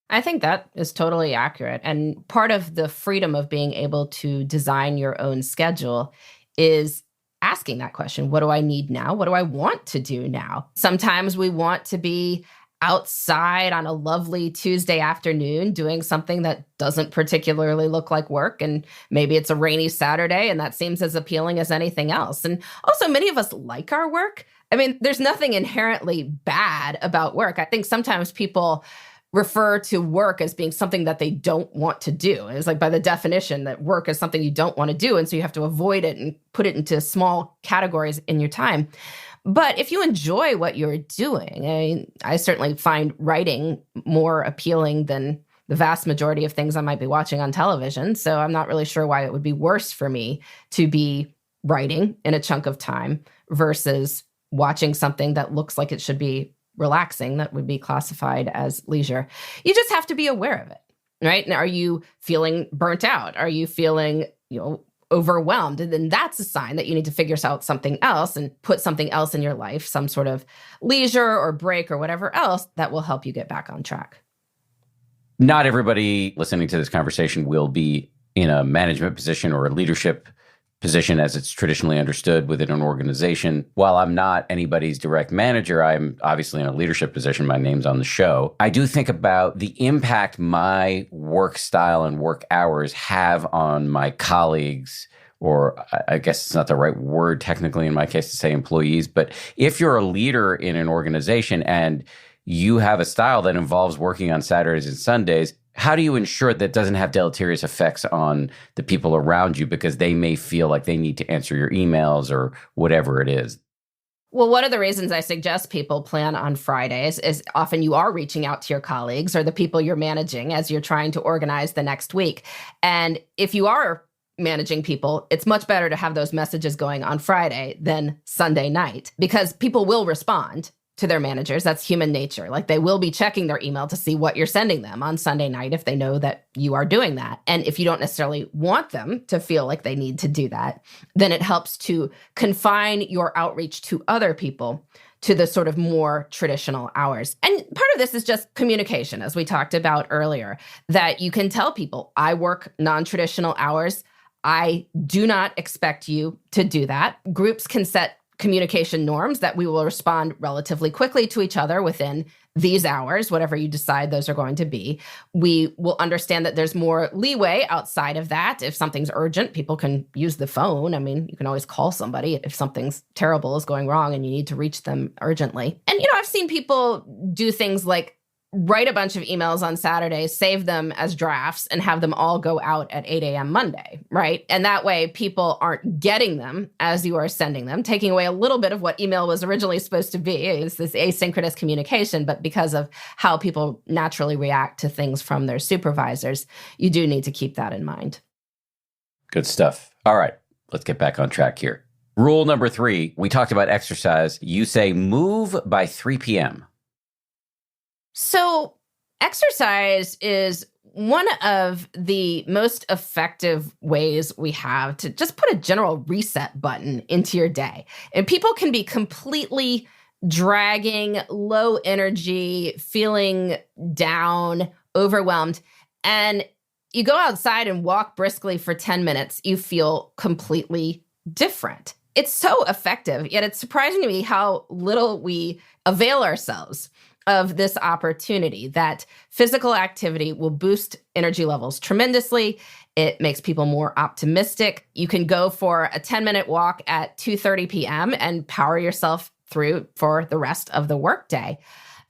I think that is totally accurate. And part of the freedom of being able to design your own schedule is asking that question. What do I need now? What do I want to do now? Sometimes we want to be outside on a lovely Tuesday afternoon doing something that doesn't particularly look like work. And maybe it's a rainy Saturday and that seems as appealing as anything else. And also, many of us like our work. I mean, there's nothing inherently bad about work. I think sometimes people refer to work as being something that they don't want to do. It's like by the definition that work is something you don't want to do. And so you have to avoid it and put it into small categories in your time. But if you enjoy what you're doing, I certainly find writing more appealing than the vast majority of things I might be watching on television. So I'm not really sure why it would be worse for me to be writing in a chunk of time versus watching something that looks like it should be relaxing, that would be classified as leisure. You just have to be aware of it, right? And are you feeling burnt out? Are you feeling, overwhelmed? And then that's a sign that you need to figure out something else and put something else in your life, some sort of leisure or break or whatever else that will help you get back on track. Not everybody listening to this conversation will be in a management position or a leadership position as it's traditionally understood within an organization. While I'm not anybody's direct manager, I'm obviously in a leadership position. My name's on the show. I do think about the impact my work style and work hours have on my colleagues, or I guess it's not the right word technically in my case to say employees, but if you're a leader in an organization and you have a style that involves working on Saturdays and Sundays, how do you ensure that doesn't have deleterious effects on the people around you because they may feel like they need to answer your emails or whatever it is? Well, one of the reasons I suggest people plan on Fridays is often you are reaching out to your colleagues or the people you're managing as you're trying to organize the next week. And if you are managing people, it's much better to have those messages going on Friday than Sunday night because people will respond to their managers. That's human nature. Like they will be checking their email to see what you're sending them on Sunday night if they know that you are doing that. And if you don't necessarily want them to feel like they need to do that, then it helps to confine your outreach to other people to the sort of more traditional hours. And part of this is just communication, as we talked about earlier, that you can tell people, I work non-traditional hours. I do not expect you to do that. Groups can set communication norms that we will respond relatively quickly to each other within these hours, whatever you decide those are going to be. We will understand that there's more leeway outside of that. If something's urgent, people can use the phone. I mean, you can always call somebody if something's terrible is going wrong and you need to reach them urgently. And, I've seen people do things like write a bunch of emails on Saturday, save them as drafts, and have them all go out at 8 a.m. Monday, right? And that way people aren't getting them as you are sending them, taking away a little bit of what email was originally supposed to be. It's this asynchronous communication, but because of how people naturally react to things from their supervisors, you do need to keep that in mind. Good stuff. All right, let's get back on track here. Rule number 3, we talked about exercise. You say move by 3 p.m. So exercise is one of the most effective ways we have to just put a general reset button into your day. And people can be completely dragging, low energy, feeling down, overwhelmed. And you go outside and walk briskly for 10 minutes, you feel completely different. It's so effective, yet it's surprising to me how little we avail ourselves of this opportunity. That physical activity will boost energy levels tremendously. It makes people more optimistic. You can go for a 10-minute walk at 2:30 p.m. and power yourself through for the rest of the workday.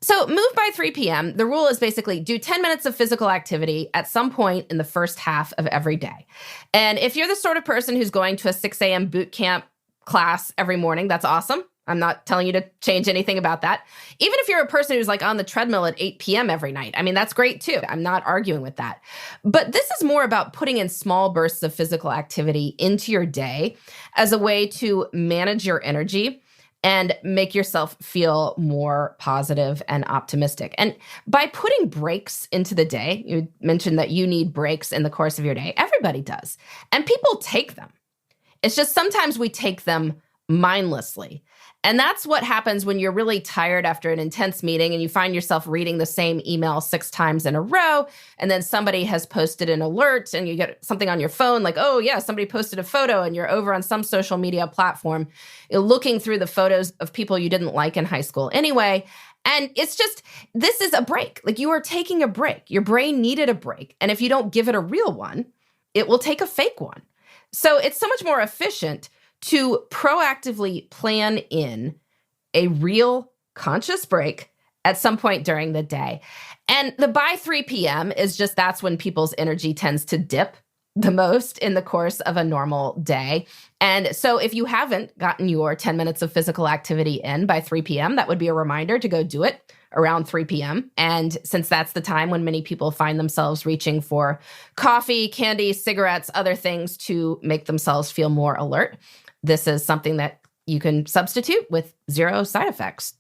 So move by 3 p.m. The rule is basically do 10 minutes of physical activity at some point in the first half of every day. And if you're the sort of person who's going to a 6 a.m. boot camp class every morning, that's awesome. I'm not telling you to change anything about that. Even if you're a person who's like on the treadmill at 8 p.m. every night, I mean, that's great too. I'm not arguing with that. But this is more about putting in small bursts of physical activity into your day as a way to manage your energy and make yourself feel more positive and optimistic. And by putting breaks into the day, you mentioned that you need breaks in the course of your day. Everybody does. And people take them. It's just sometimes we take them mindlessly. And that's what happens when you're really tired after an intense meeting and you find yourself reading the same email 6 times in a row. And then somebody has posted an alert and you get something on your phone like, oh, yeah, somebody posted a photo and you're over on some social media platform looking through the photos of people you didn't like in high school anyway. And it's just, this is a break. Like you are taking a break. Your brain needed a break. And if you don't give it a real one, it will take a fake one. So it's so much more efficient to proactively plan in a real conscious break at some point during the day. And the by 3 p.m. is just, that's when people's energy tends to dip the most in the course of a normal day. And so if you haven't gotten your 10 minutes of physical activity in by 3 p.m., that would be a reminder to go do it around 3 p.m. And since that's the time when many people find themselves reaching for coffee, candy, cigarettes, other things to make themselves feel more alert, this is something that you can substitute with 0 side effects.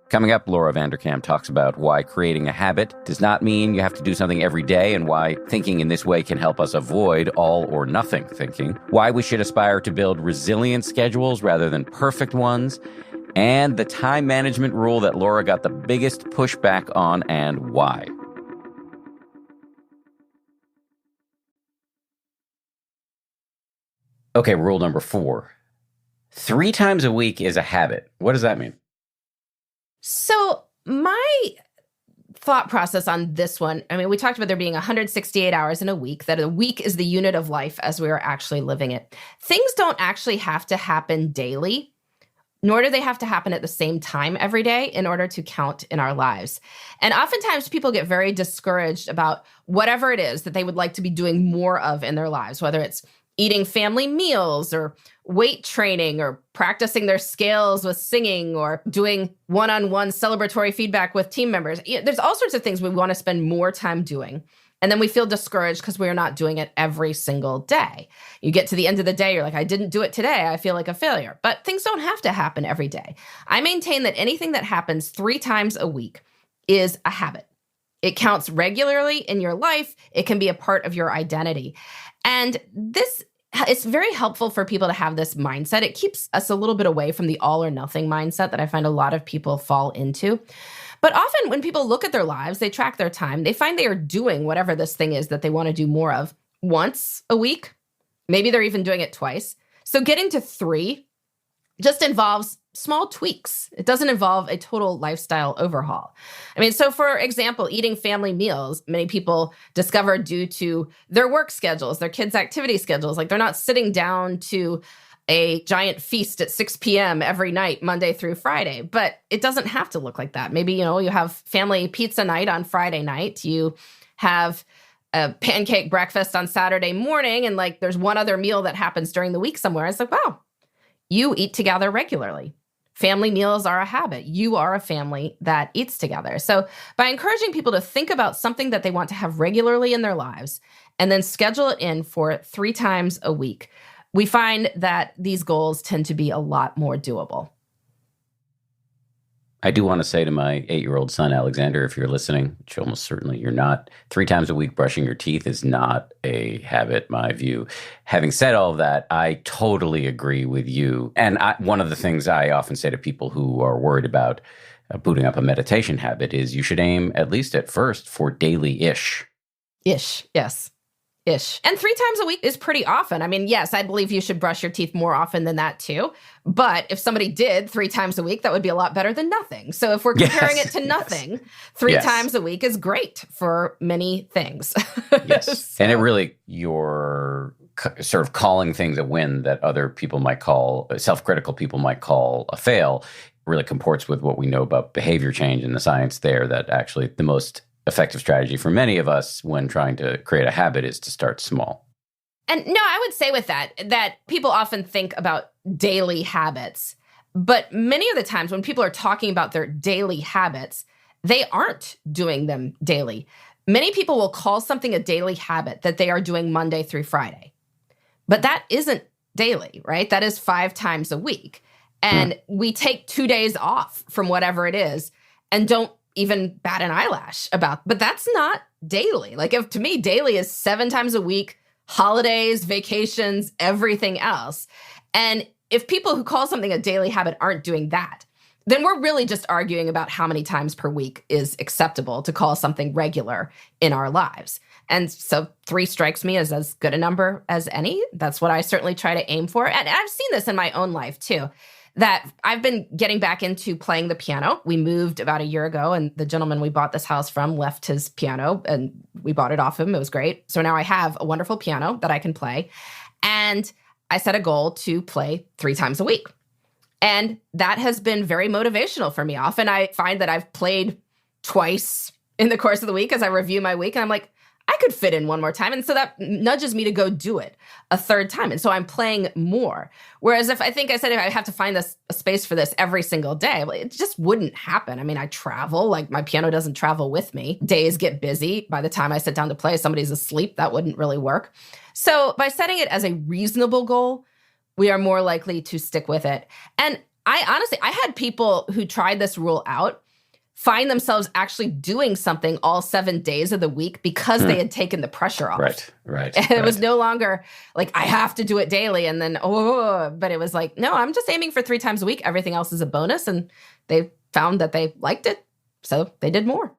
Coming up, Laura Vanderkam talks about why creating a habit does not mean you have to do something every day and why thinking in this way can help us avoid all or nothing thinking, why we should aspire to build resilient schedules rather than perfect ones, and the time management rule that Laura got the biggest pushback on and why. Okay, rule number 4. 3 times a week is a habit. What does that mean? So my thought process on this one, I mean, we talked about there being 168 hours in a week, that a week is the unit of life as we are actually living it. Things don't actually have to happen daily, nor do they have to happen at the same time every day in order to count in our lives. And oftentimes people get very discouraged about whatever it is that they would like to be doing more of in their lives, whether it's eating family meals or weight training or practicing their scales with singing or doing one-on-one celebratory feedback with team members. There's all sorts of things we want to spend more time doing. And then we feel discouraged because we're not doing it every single day. You get to the end of the day, you're like, I didn't do it today. I feel like a failure. But things don't have to happen every day. I maintain that anything that happens 3 times a week is a habit. It counts regularly in your life. It can be a part of your identity. And it's very helpful for people to have this mindset. It keeps us a little bit away from the all or nothing mindset that I find a lot of people fall into. But often when people look at their lives, they track their time, they find they are doing whatever this thing is that they want to do more of once a week. Maybe they're even doing it twice. So getting to 3 just involves small tweaks. It doesn't involve a total lifestyle overhaul. I mean, so for example, eating family meals, many people discover due to their work schedules, their kids' activity schedules, like they're not sitting down to a giant feast at 6 p.m. every night, Monday through Friday. But it doesn't have to look like that. Maybe, you have family pizza night on Friday night. You have a pancake breakfast on Saturday morning. And like there's one other meal that happens during the week somewhere. It's like, wow, you eat together regularly. Family meals are a habit. You are a family that eats together. So by encouraging people to think about something that they want to have regularly in their lives and then schedule it in for 3 times a week, we find that these goals tend to be a lot more doable. I do want to say to my 8-year-old son, Alexander, if you're listening, which almost certainly you're not, 3 times a week brushing your teeth is not a habit, my view. Having said all of that, I totally agree with you. And one of the things I often say to people who are worried about booting up a meditation habit is you should aim, at least at first, for daily-ish. Ish, yes. Ish. And 3 times a week is pretty often. I mean, yes, I believe you should brush your teeth more often than that too. But if somebody did 3 times a week, that would be a lot better than nothing. So if we're comparing it to nothing, 3 times a week is great for many things. Yes. So. And it really, you're sort of calling things a win that other people might call, self-critical people might call a fail, really comports with what we know about behavior change and the science there, that actually the most effective strategy for many of us when trying to create a habit is to start small. And no, I would say with that people often think about daily habits, but many of the times when people are talking about their daily habits, they aren't doing them daily. Many people will call something a daily habit that they are doing Monday through Friday, but that isn't daily, right? That is 5 times a week. And we take 2 days off from whatever it is and don't even bat an eyelash about, but that's not daily. Like to me, daily is 7 times a week, holidays, vacations, everything else. And if people who call something a daily habit aren't doing that, then we're really just arguing about how many times per week is acceptable to call something regular in our lives. And so 3 strikes me as good a number as any. That's what I certainly try to aim for. And I've seen this in my own life too, that I've been getting back into playing the piano. We moved about a year ago, and the gentleman we bought this house from left his piano, and we bought it off him. It was great. So now I have a wonderful piano that I can play. And I set a goal to play 3 times a week. And that has been very motivational for me. Often I find that I've played twice in the course of the week as I review my week, and I'm like, I could fit in one more time. And so that nudges me to go do it a 3rd time. And so I'm playing more. Whereas if I have to find a space for this every single day, it just wouldn't happen. I mean, I travel, like my piano doesn't travel with me. Days get busy. By the time I sit down to play, somebody's asleep. That wouldn't really work. So by setting it as a reasonable goal, we are more likely to stick with it. And I had people who tried this rule out find themselves actually doing something all 7 days of the week because they had taken the pressure off. Right. And it was no longer like, I have to do it daily. And then, but it was like, no, I'm just aiming for 3 times a week. Everything else is a bonus. And they found that they liked it. So they did more.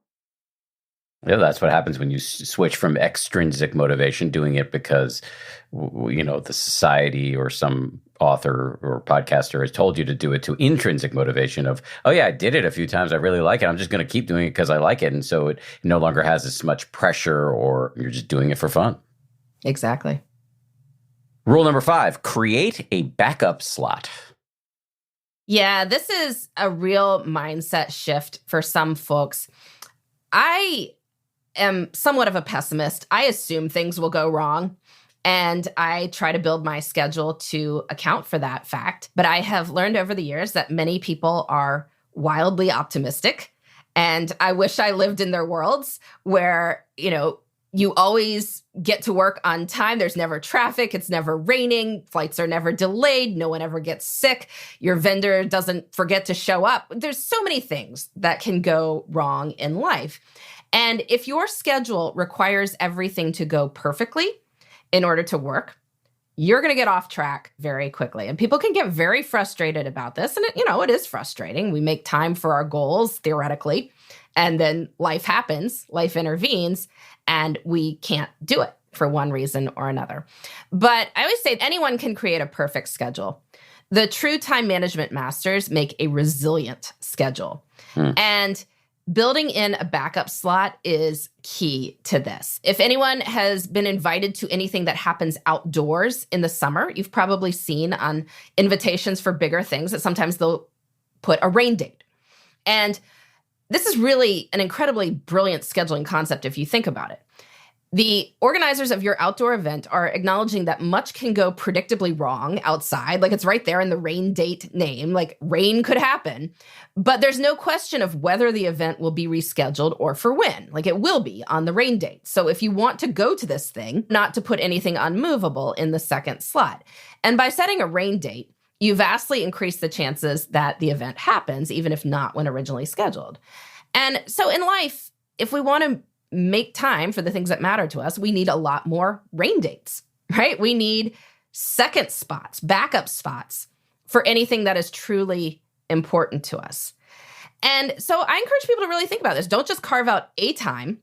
Yeah, that's what happens when you switch from extrinsic motivation, doing it because, the society or some author or podcaster has told you to do it, to intrinsic motivation of, oh yeah, I did it a few times. I really like it. I'm just going to keep doing it because I like it. And so it no longer has as much pressure, or you're just doing it for fun. Exactly. Rule number 5, create a backup slot. Yeah, this is a real mindset shift for some folks. I am somewhat of a pessimist. I assume things will go wrong, and I try to build my schedule to account for that fact. But I have learned over the years that many people are wildly optimistic, and I wish I lived in their worlds where, you always get to work on time. There's never traffic. It's never raining. Flights are never delayed. No one ever gets sick. Your vendor doesn't forget to show up. There's so many things that can go wrong in life. And if your schedule requires everything to go perfectly in order to work, you're going to get off track very quickly. And people can get very frustrated about this. And, it is frustrating. We make time for our goals, theoretically, and then life happens, life intervenes, and we can't do it for one reason or another. But I always say anyone can create a perfect schedule. The true time management masters make a resilient schedule. And building in a backup slot is key to this. If anyone has been invited to anything that happens outdoors in the summer, you've probably seen on invitations for bigger things that sometimes they'll put a rain date. And this is really an incredibly brilliant scheduling concept if you think about it. The organizers of your outdoor event are acknowledging that much can go predictably wrong outside. Like, it's right there in the rain date name. Like, rain could happen. But there's no question of whether the event will be rescheduled or for when. Like, it will be on the rain date. So if you want to go to this thing, not to put anything unmovable in the second slot. And by setting a rain date, you vastly increase the chances that the event happens, even if not when originally scheduled. And so in life, if we want to make time for the things that matter to us, we need a lot more rain dates, right? We need second spots, backup spots for anything that is truly important to us. And so I encourage people to really think about this. Don't just carve out a time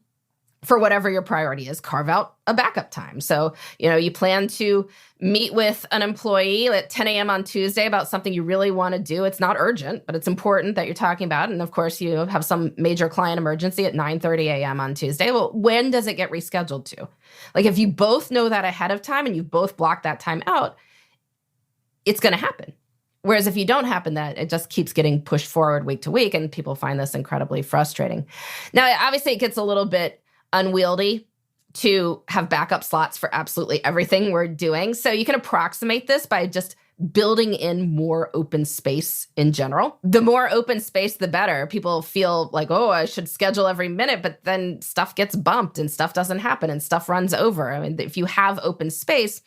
for whatever your priority is. Carve out a backup time. So, you plan to meet with an employee at 10 a.m. on Tuesday about something you really want to do. It's not urgent, but it's important that you're talking about. And of course, you have some major client emergency at 9:30 a.m. on Tuesday. Well, when does it get rescheduled to? Like, if you both know that ahead of time and you've both blocked that time out, it's going to happen. Whereas if you don't happen that, it just keeps getting pushed forward week to week, and people find this incredibly frustrating. Now, obviously, it gets a little bit unwieldy to have backup slots for absolutely everything we're doing. So you can approximate this by just building in more open space in general. The more open space, the better. People feel like, oh, I should schedule every minute, but then stuff gets bumped and stuff doesn't happen and stuff runs over. I mean, if you have open space,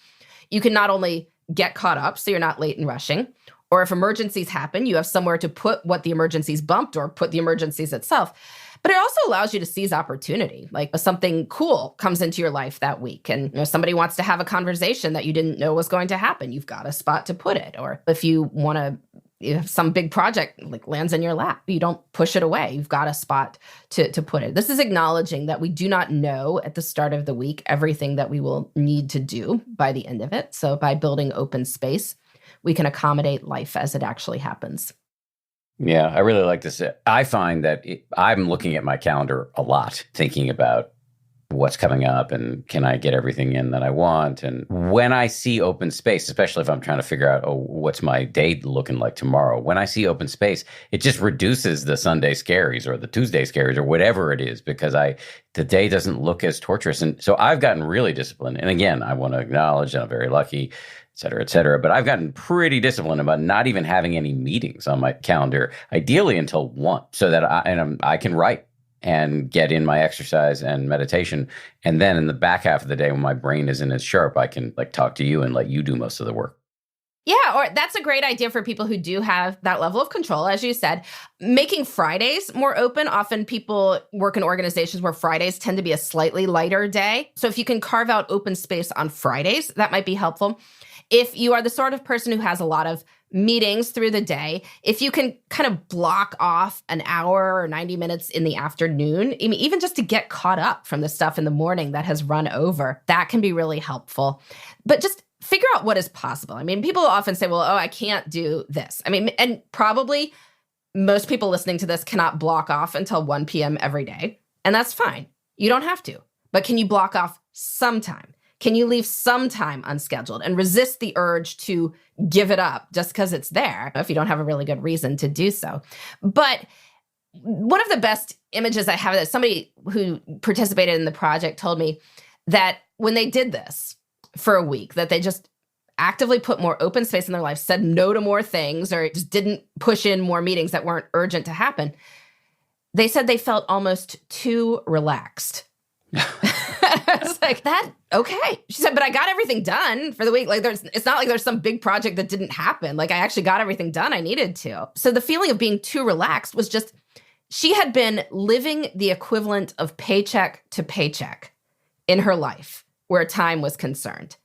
you can not only get caught up, so you're not late and rushing, or if emergencies happen, you have somewhere to put what the emergencies bumped or put the emergencies itself. But it also allows you to seize opportunity. Like if something cool comes into your life that week and somebody wants to have a conversation that you didn't know was going to happen, you've got a spot to put it. Or if you want to, if some big project like lands in your lap, you don't push it away. You've got a spot to put it. This is acknowledging that we do not know at the start of the week everything that we will need to do by the end of it. So by building open space, we can accommodate life as it actually happens. Yeah, I really like this. I find that I'm looking at my calendar a lot, thinking about what's coming up and can I get everything in that I want? And when I see open space, especially if I'm trying to figure out, what's my day looking like tomorrow? When I see open space, it just reduces the Sunday scaries or the Tuesday scaries or whatever it is, because the day doesn't look as torturous. And so I've gotten really disciplined. And again, I want to acknowledge that I'm very lucky, et cetera, et cetera. But I've gotten pretty disciplined about not even having any meetings on my calendar, ideally until 1, so that I can write and get in my exercise and meditation. And then in the back half of the day when my brain isn't as sharp, I can talk to you and let you do most of the work. Yeah, or that's a great idea for people who do have that level of control. As you said, making Fridays more open. Often people work in organizations where Fridays tend to be a slightly lighter day. So if you can carve out open space on Fridays, that might be helpful. If you are the sort of person who has a lot of meetings through the day, if you can kind of block off an hour or 90 minutes in the afternoon, even just to get caught up from the stuff in the morning that has run over, that can be really helpful. But just figure out what is possible. People often say, well, I can't do this. And probably most people listening to this cannot block off until 1 p.m. every day. And that's fine. You don't have to. But can you block off some time? Can you leave some time unscheduled and resist the urge to give it up just because it's there if you don't have a really good reason to do so? But one of the best images I have, that somebody who participated in the project told me that when they did this for a week, that they just actively put more open space in their life, said no to more things, or just didn't push in more meetings that weren't urgent to happen. They said they felt almost too relaxed. I was like, okay. She said, but I got everything done for the week. It's not like there's some big project that didn't happen. I actually got everything done I needed to. So the feeling of being too relaxed was just, she had been living the equivalent of paycheck to paycheck in her life where time was concerned.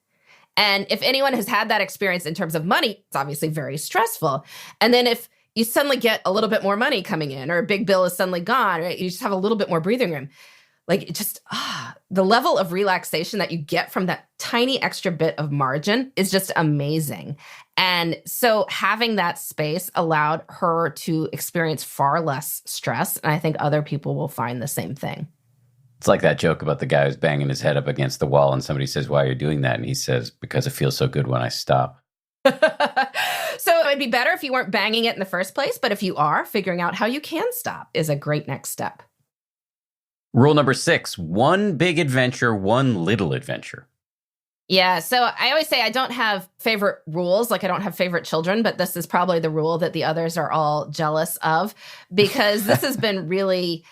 And if anyone has had that experience in terms of money, it's obviously very stressful. And then if you suddenly get a little bit more money coming in, or a big bill is suddenly gone, right? You just have a little bit more breathing room. The level of relaxation that you get from that tiny extra bit of margin is just amazing. And so having that space allowed her to experience far less stress. And I think other people will find the same thing. It's like that joke about the guy who's banging his head up against the wall and somebody says, why are you doing that? And he says, because it feels so good when I stop. So it'd be better if you weren't banging it in the first place. But if you are, figuring out how you can stop is a great next step. Rule number 6, one big adventure, one little adventure. Yeah, so I always say I don't have favorite rules, I don't have favorite children, but this is probably the rule that the others are all jealous of, because this has been really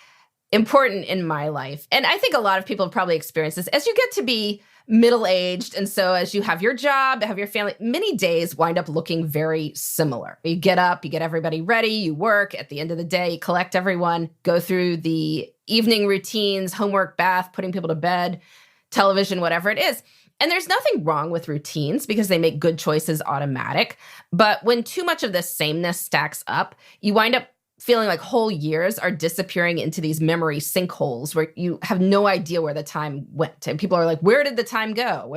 important in my life. And I think a lot of people have probably experienced this. As you get to be middle-aged, and so as you have your job, have your family, many days wind up looking very similar. You get up, you get everybody ready, you work. At the end of the day, you collect everyone, go through the evening routines, homework, bath, putting people to bed, television, whatever it is. And there's nothing wrong with routines because they make good choices automatic. But when too much of this sameness stacks up, you wind up feeling like whole years are disappearing into these memory sinkholes where you have no idea where the time went. And people are like, where did the time go?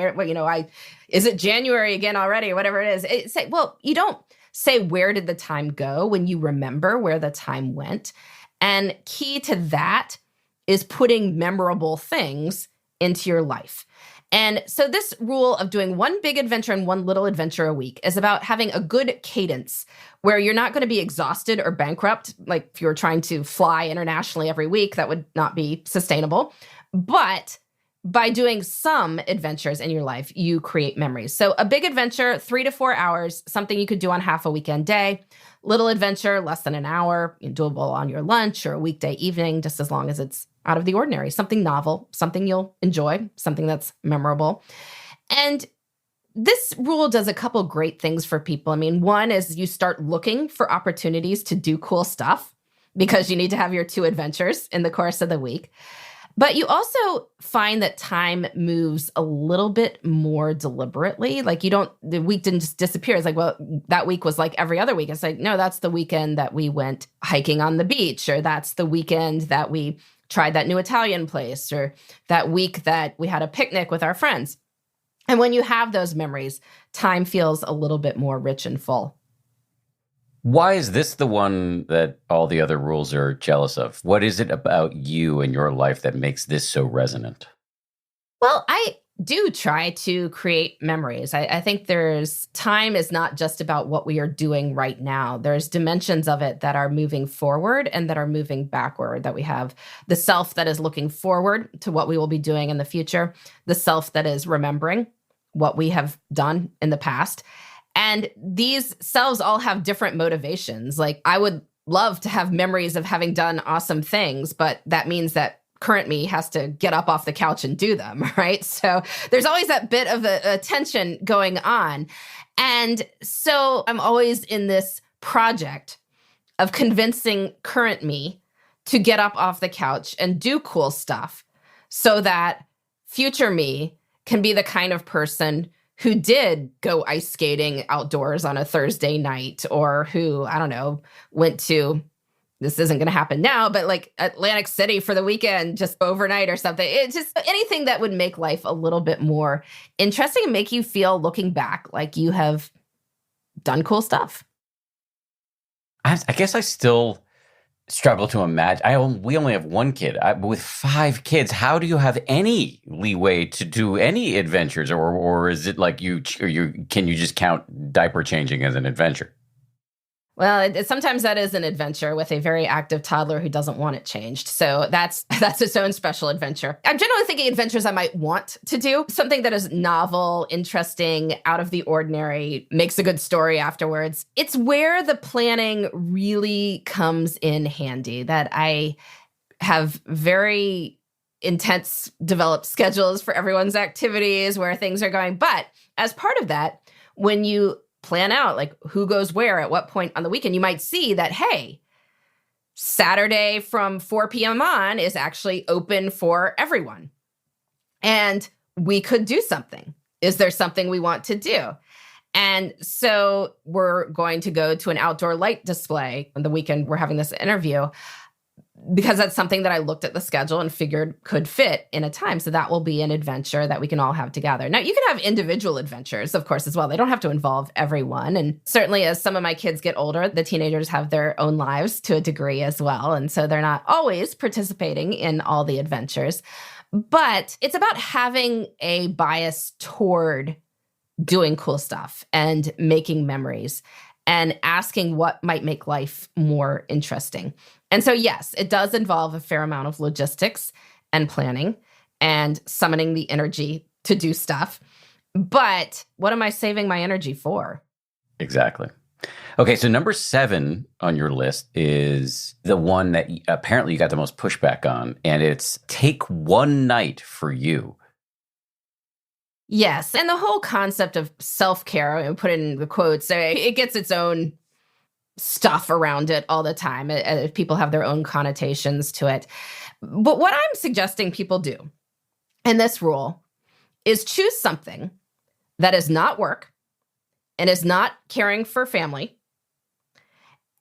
Is it January again already or whatever it is? You don't say, where did the time go, when you remember where the time went. And key to that is putting memorable things into your life. And so this rule of doing one big adventure and one little adventure a week is about having a good cadence where you're not going to be exhausted or bankrupt. Like if you were trying to fly internationally every week, that would not be sustainable. But by doing some adventures in your life, you create memories. So a big adventure, 3 to 4 hours, something you could do on half a weekend day. Little adventure, less than an hour, doable on your lunch or a weekday evening, just as long as it's out of the ordinary, something novel, something you'll enjoy, something that's memorable. And this rule does a couple great things for people. One is you start looking for opportunities to do cool stuff. because you need to have your 2 adventures in the course of the week. But you also find that time moves a little bit more deliberately. Like the week didn't just disappear. It's like, well, that week was like every other week. It's like, no, that's the weekend that we went hiking on the beach, or that's the weekend that we tried that new Italian place, or that week that we had a picnic with our friends. And when you have those memories, time feels a little bit more rich and full. Why is this the one that all the other rules are jealous of? What is it about you and your life that makes this so resonant? Well, I do try to create memories. I think time is not just about what we are doing right now. There's dimensions of it that are moving forward and that are moving backward, that we have the self that is looking forward to what we will be doing in the future, the self that is remembering what we have done in the past. And these selves all have different motivations. Like, I would love to have memories of having done awesome things, but that means that current me has to get up off the couch and do them, right? So there's always that bit of a tension going on. And so I'm always in this project of convincing current me to get up off the couch and do cool stuff so that future me can be the kind of person who did go ice skating outdoors on a Thursday night, or who, I don't know, went to, this isn't going to happen now, but like Atlantic City for the weekend, just overnight or something. It's just anything that would make life a little bit more interesting and make you feel, looking back, like you have done cool stuff. I guess I still struggle to imagine. We only have one kid. With 5 kids, how do you have any leeway to do any adventures, or is it like can you just count diaper changing as an adventure? Well, sometimes that is an adventure with a very active toddler who doesn't want it changed. So that's its own special adventure. I'm generally thinking adventures I might want to do. Something that is novel, interesting, out of the ordinary, makes a good story afterwards. It's where the planning really comes in handy, that I have very intense developed schedules for everyone's activities, where things are going. But as part of that, when you plan out like who goes where at what point on the weekend, you might see that, hey, Saturday from 4 p.m. on is actually open for everyone. And we could do something. Is there something we want to do? And so we're going to go to an outdoor light display on the weekend we're having this interview, because that's something that I looked at the schedule and figured could fit in a time. So that will be an adventure that we can all have together. Now, you can have individual adventures, of course, as well. They don't have to involve everyone. And certainly as some of my kids get older, the teenagers have their own lives to a degree as well. And so they're not always participating in all the adventures. But it's about having a bias toward doing cool stuff and making memories and asking what might make life more interesting. And so, yes, it does involve a fair amount of logistics and planning and summoning the energy to do stuff. But what am I saving my energy for? Exactly. Okay, so number 7 on your list is the one that apparently you got the most pushback on, and it's take one night for you. Yes, and the whole concept of self-care, and put it in the quotes, it gets its own stuff around it all the time. People have their own connotations to it. But what I'm suggesting people do in this rule is choose something that is not work and is not caring for family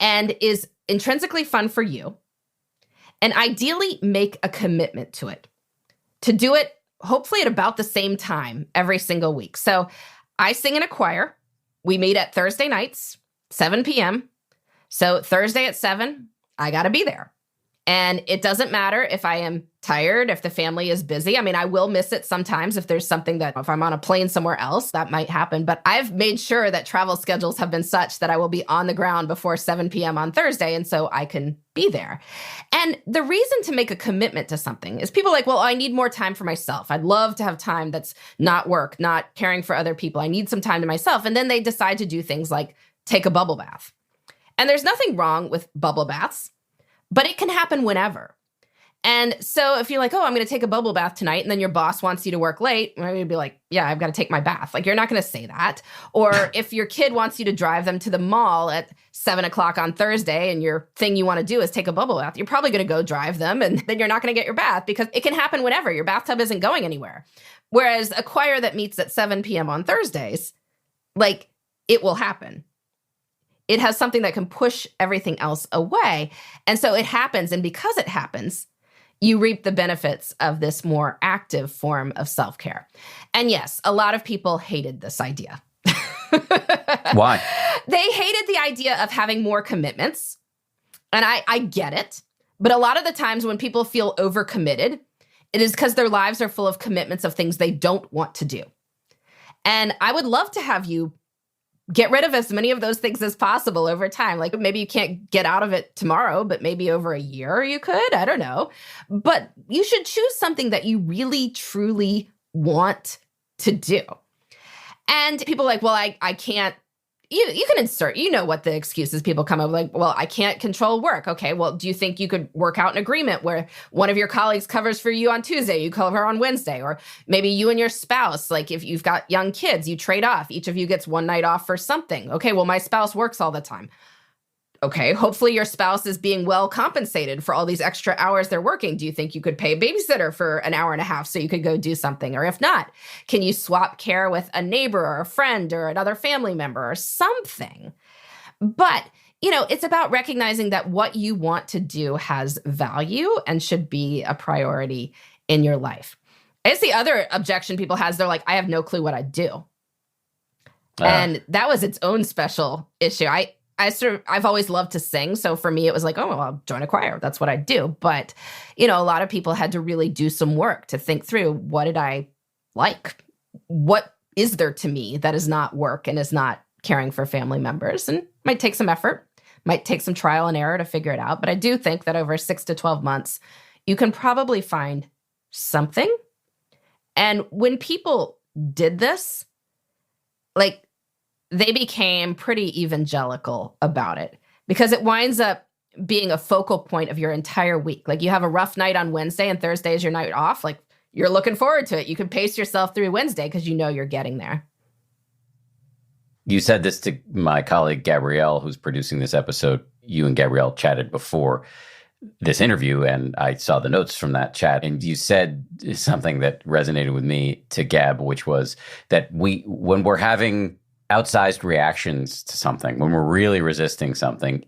and is intrinsically fun for you, and ideally make a commitment to it. To do it hopefully at about the same time every single week. So I sing in a choir. We meet at Thursday nights, 7 p.m. So Thursday at 7, I got to be there. And it doesn't matter if I am tired, if the family is busy. I mean, I will miss it sometimes if there's something that, if I'm on a plane somewhere else, that might happen. But I've made sure that travel schedules have been such that I will be on the ground before 7 p.m. on Thursday. And so I can be there. And the reason to make a commitment to something is people are like, well, I need more time for myself. I'd love to have time that's not work, not caring for other people. I need some time to myself. And then they decide to do things like take a bubble bath. And there's nothing wrong with bubble baths, but it can happen whenever. And so if you're like, oh, I'm going to take a bubble bath tonight, and then your boss wants you to work late, well, you'd be like, yeah, I've got to take my bath. Like, you're not going to say that. Or if your kid wants you to drive them to the mall at 7:00 on Thursday and your thing you want to do is take a bubble bath, you're probably going to go drive them, and then you're not going to get your bath because it can happen whenever. Your bathtub isn't going anywhere. Whereas a choir that meets at 7 p.m. on Thursdays, like, it will happen. It has something that can push everything else away. And so it happens. And because it happens, you reap the benefits of this more active form of self-care. And yes, a lot of people hated this idea. Why? They hated the idea of having more commitments. And I get it. But a lot of the times when people feel overcommitted, it is because their lives are full of commitments of things they don't want to do. And I would love to have you get rid of as many of those things as possible over time. Like, maybe you can't get out of it tomorrow, but maybe over a year you could. I don't know. But you should choose something that you really, truly want to do. And people are like, well, I can't. You can insert, what the excuses people come up with, like, well, I can't control work. Okay, well, do you think you could work out an agreement where one of your colleagues covers for you on Tuesday, you cover on Wednesday? Or maybe you and your spouse, like if you've got young kids, you trade off. Each of you gets one night off for something. Okay, well, my spouse works all the time. Okay, hopefully your spouse is being well compensated for all these extra hours they're working. Do you think you could pay a babysitter for an hour and a half so you could go do something? Or if not, can you swap care with a neighbor or a friend or another family member or something? But, it's about recognizing that what you want to do has value and should be a priority in your life. It's the other objection people has. They're like, I have no clue what I do. And that was its own special issue. I've always loved to sing. So for me, it was like, oh, well, I'll join a choir. That's what I do. But, a lot of people had to really do some work to think through, what did I like? What is there to me that is not work and is not caring for family members? And might take some effort, might take some trial and error to figure it out. But I do think that over 6 to 12 months, you can probably find something. And when people did this, like, they became pretty evangelical about it because it winds up being a focal point of your entire week. Like, you have a rough night on Wednesday and Thursday is your night off. Like, you're looking forward to it. You can pace yourself through Wednesday because you're getting there. You said this to my colleague, Gabrielle, who's producing this episode. You and Gabrielle chatted before this interview, and I saw the notes from that chat. And you said something that resonated with me to Gab, which was that when we're having outsized reactions to something, when we're really resisting something,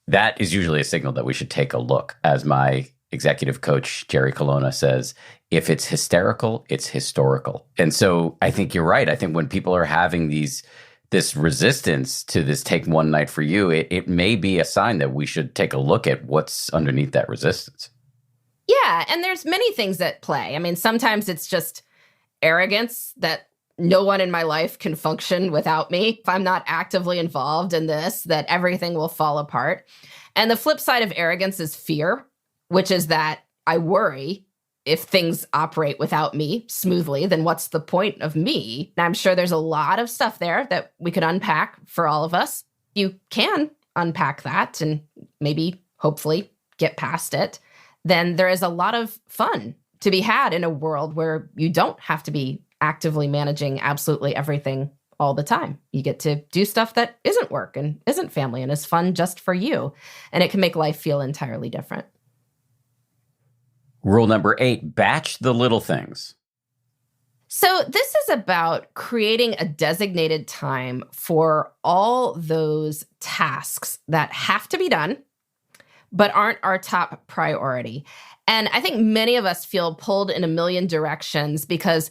that is usually a signal that we should take a look. As my executive coach, Jerry Colonna, says, if it's hysterical, it's historical. And so I think you're right. I think when people are having this resistance to this take one night for you, it may be a sign that we should take a look at what's underneath that resistance. Yeah, and there's many things at play. I mean, sometimes it's just arrogance that no one in my life can function without me. If I'm not actively involved in this, that everything will fall apart. And the flip side of arrogance is fear, which is that I worry if things operate without me smoothly, then what's the point of me? And I'm sure there's a lot of stuff there that we could unpack for all of us. You can unpack that and maybe, hopefully, get past it. Then there is a lot of fun to be had in a world where you don't have to be actively managing absolutely everything all the time. You get to do stuff that isn't work and isn't family and is fun just for you. And it can make life feel entirely different. Rule number 8, batch the little things. So this is about creating a designated time for all those tasks that have to be done, but aren't our top priority. And I think many of us feel pulled in a million directions because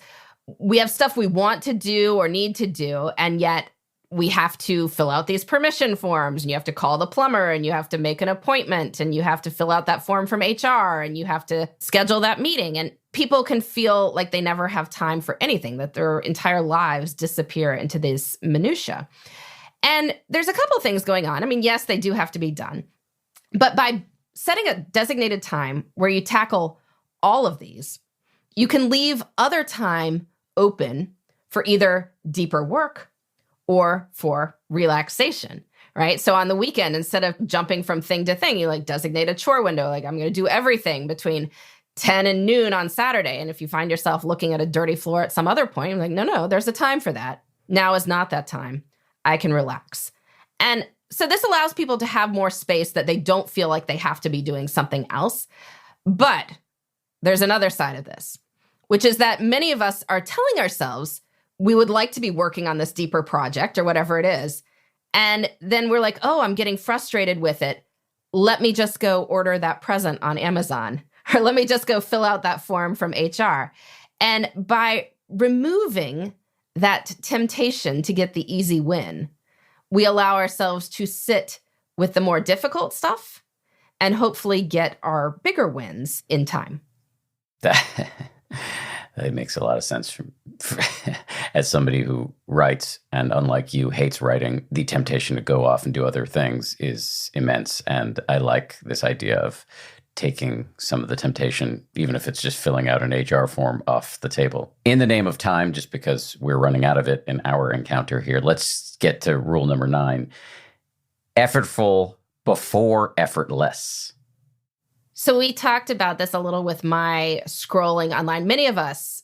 we have stuff we want to do or need to do, and yet we have to fill out these permission forms, and you have to call the plumber, and you have to make an appointment, and you have to fill out that form from HR, and you have to schedule that meeting. And people can feel like they never have time for anything, that their entire lives disappear into this minutia. And there's a couple things going on. I mean, yes, they do have to be done. But by setting a designated time where you tackle all of these, you can leave other time open for either deeper work or for relaxation, right? So on the weekend, instead of jumping from thing to thing, you like designate a chore window. Like, I'm going to do everything between 10 and noon on Saturday. And if you find yourself looking at a dirty floor at some other point, you're like, no, there's a time for that. Now is not that time. I can relax. And so this allows people to have more space that they don't feel like they have to be doing something else. But there's another side of this, which is that many of us are telling ourselves we would like to be working on this deeper project or whatever it is. And then we're like, oh, I'm getting frustrated with it. Let me just go order that present on Amazon, or let me just go fill out that form from HR. And by removing that temptation to get the easy win, we allow ourselves to sit with the more difficult stuff and hopefully get our bigger wins in time. That makes a lot of sense. As somebody who writes and, unlike you, hates writing, the temptation to go off and do other things is immense. And I like this idea of taking some of the temptation, even if it's just filling out an HR form, off the table. In the name of time, just because we're running out of it in our encounter here, let's get to rule number 9. Effortful before effortless. So we talked about this a little with my scrolling online. Many of us,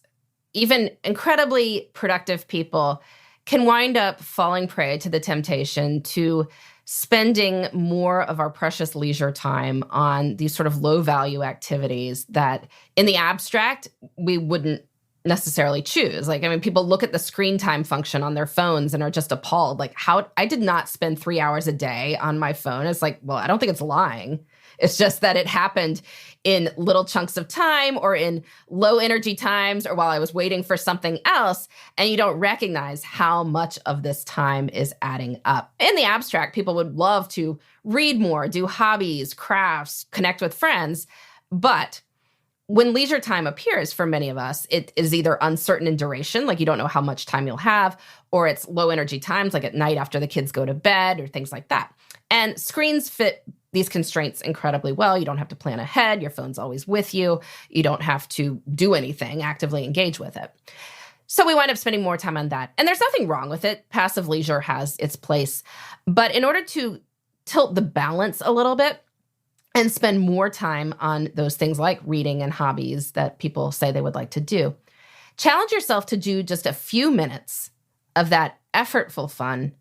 even incredibly productive people, can wind up falling prey to the temptation to spending more of our precious leisure time on these sort of low-value activities that, in the abstract, we wouldn't necessarily choose. Like, I mean, people look at the screen time function on their phones and are just appalled. Like, how I did not spend 3 hours a day on my phone. It's like, well, I don't think it's lying. It's just that it happened in little chunks of time or in low energy times or while I was waiting for something else. And you don't recognize how much of this time is adding up. In the abstract, people would love to read more, do hobbies, crafts, connect with friends. But when leisure time appears for many of us, it is either uncertain in duration, like you don't know how much time you'll have, or it's low energy times, like at night after the kids go to bed or things like that. And screens fit these constraints incredibly well. You don't have to plan ahead. Your phone's always with you. You don't have to do anything, actively engage with it. So we wind up spending more time on that. And there's nothing wrong with it. Passive leisure has its place. But in order to tilt the balance a little bit and spend more time on those things like reading and hobbies that people say they would like to do, challenge yourself to do just a few minutes of that effortful fun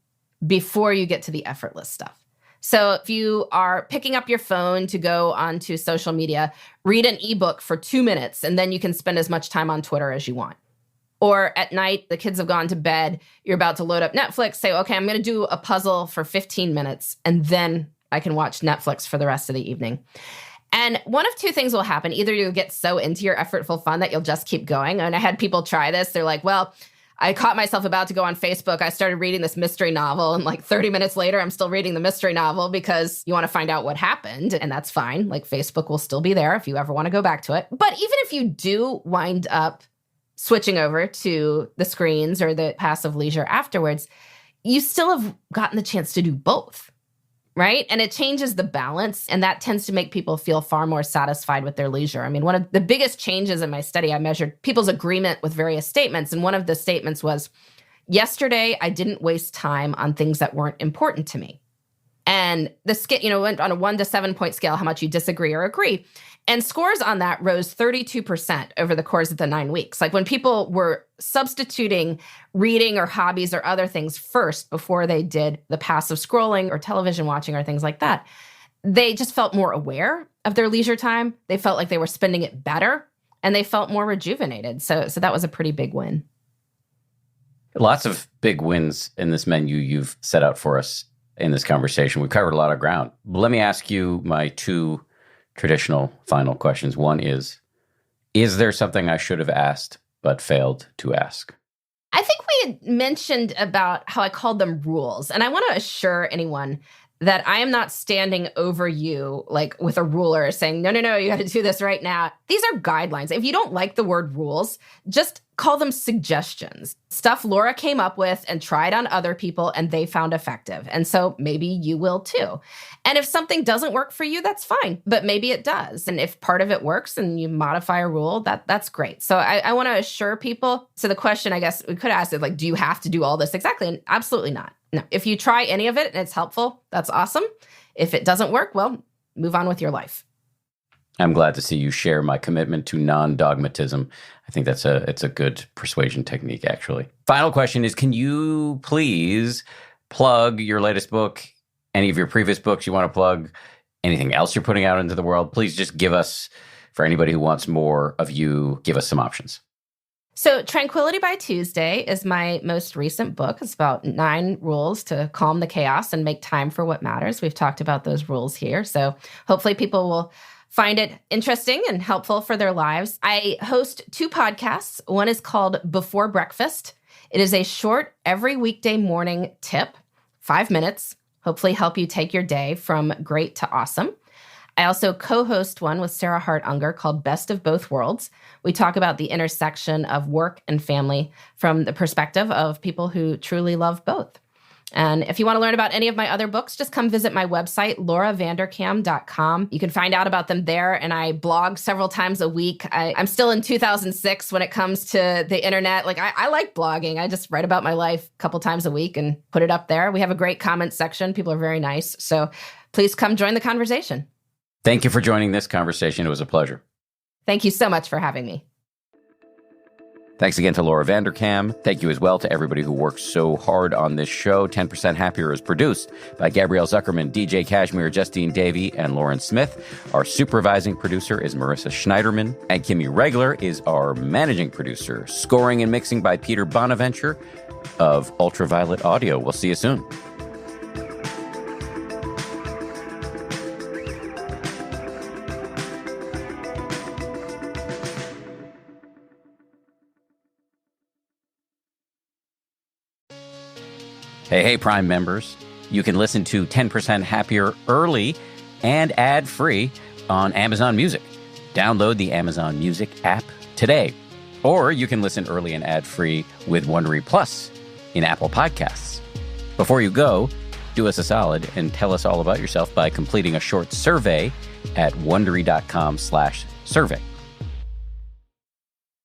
before you get to the effortless stuff. So if you are picking up your phone to go onto social media, read an ebook for 2 minutes, and then you can spend as much time on Twitter as you want. Or at night, the kids have gone to bed, you're about to load up Netflix, say, okay, I'm going to do a puzzle for 15 minutes, and then I can watch Netflix for the rest of the evening. And one of two things will happen. Either you'll get so into your effortful fun that you'll just keep going. And I had people try this. They're like, well, I caught myself about to go on Facebook. I started reading this mystery novel, and like 30 minutes later, I'm still reading the mystery novel because you want to find out what happened. And that's fine. Like, Facebook will still be there if you ever want to go back to it. But even if you do wind up switching over to the screens or the passive leisure afterwards, you still have gotten the chance to do both, right? And it changes the balance, and that tends to make people feel far more satisfied with their leisure. I mean, one of the biggest changes in my study, I measured people's agreement with various statements, and one of the statements was, yesterday, I didn't waste time on things that weren't important to me. And the scale, went on a 1 to 7 point scale, how much you disagree or agree. And scores on that rose 32% over the course of the 9 weeks. Like, when people were substituting reading or hobbies or other things first before they did the passive scrolling or television watching or things like that, they just felt more aware of their leisure time. They felt like they were spending it better, and they felt more rejuvenated. So that was a pretty big win. Lots of big wins in this menu you've set out for us in this conversation. We've covered a lot of ground. Let me ask you my 2 traditional final questions. One is there something I should have asked but failed to ask? I think we had mentioned about how I called them rules. And I want to assure anyone that I am not standing over you like with a ruler saying, no, you got to do this right now. These are guidelines. If you don't like the word rules, just call them suggestions. Stuff Laura came up with and tried on other people and they found effective. And so maybe you will too. And if something doesn't work for you, that's fine. But maybe it does. And if part of it works and you modify a rule, that's great. So I want to assure people. So the question I guess we could ask is like, do you have to do all this exactly? And absolutely not. No, if you try any of it and it's helpful, that's awesome. If it doesn't work, well, move on with your life. I'm glad to see you share my commitment to non-dogmatism. I think it's a good persuasion technique, actually. Final question is, can you please plug your latest book, any of your previous books you want to plug, anything else you're putting out into the world? Please just give us, for anybody who wants more of you, give us some options. So Tranquility by Tuesday is my most recent book. It's about 9 rules to calm the chaos and make time for what matters. We've talked about those rules here. So hopefully people will find it interesting and helpful for their lives. I host 2 podcasts. One is called Before Breakfast. It is a short, every weekday morning tip, 5 minutes, hopefully help you take your day from great to awesome. I also co-host one with Sarah Hart Unger called Best of Both Worlds. We talk about the intersection of work and family from the perspective of people who truly love both. And if you want to learn about any of my other books, just come visit my website, lauravanderkam.com. You can find out about them there, and I blog several times a week. I'm still in 2006 when it comes to the internet. Like, I like blogging. I just write about my life a couple times a week and put it up there. We have a great comment section. People are very nice. So please come join the conversation. Thank you for joining this conversation. It was a pleasure. Thank you so much for having me. Thanks again to Laura Vanderkam. Thank you as well to everybody who works so hard on this show. 10% Happier is produced by Gabrielle Zuckerman, DJ Kashmir, Justine Davey, and Lauren Smith. Our supervising producer is Marissa Schneiderman, and Kimmy Regler is our managing producer. Scoring and mixing by Peter Bonaventure of Ultraviolet Audio. We'll see you soon. Hey, Prime members. You can listen to 10% Happier early and ad-free on Amazon Music. Download the Amazon Music app today. Or you can listen early and ad-free with Wondery Plus in Apple Podcasts. Before you go, do us a solid and tell us all about yourself by completing a short survey at Wondery.com/survey.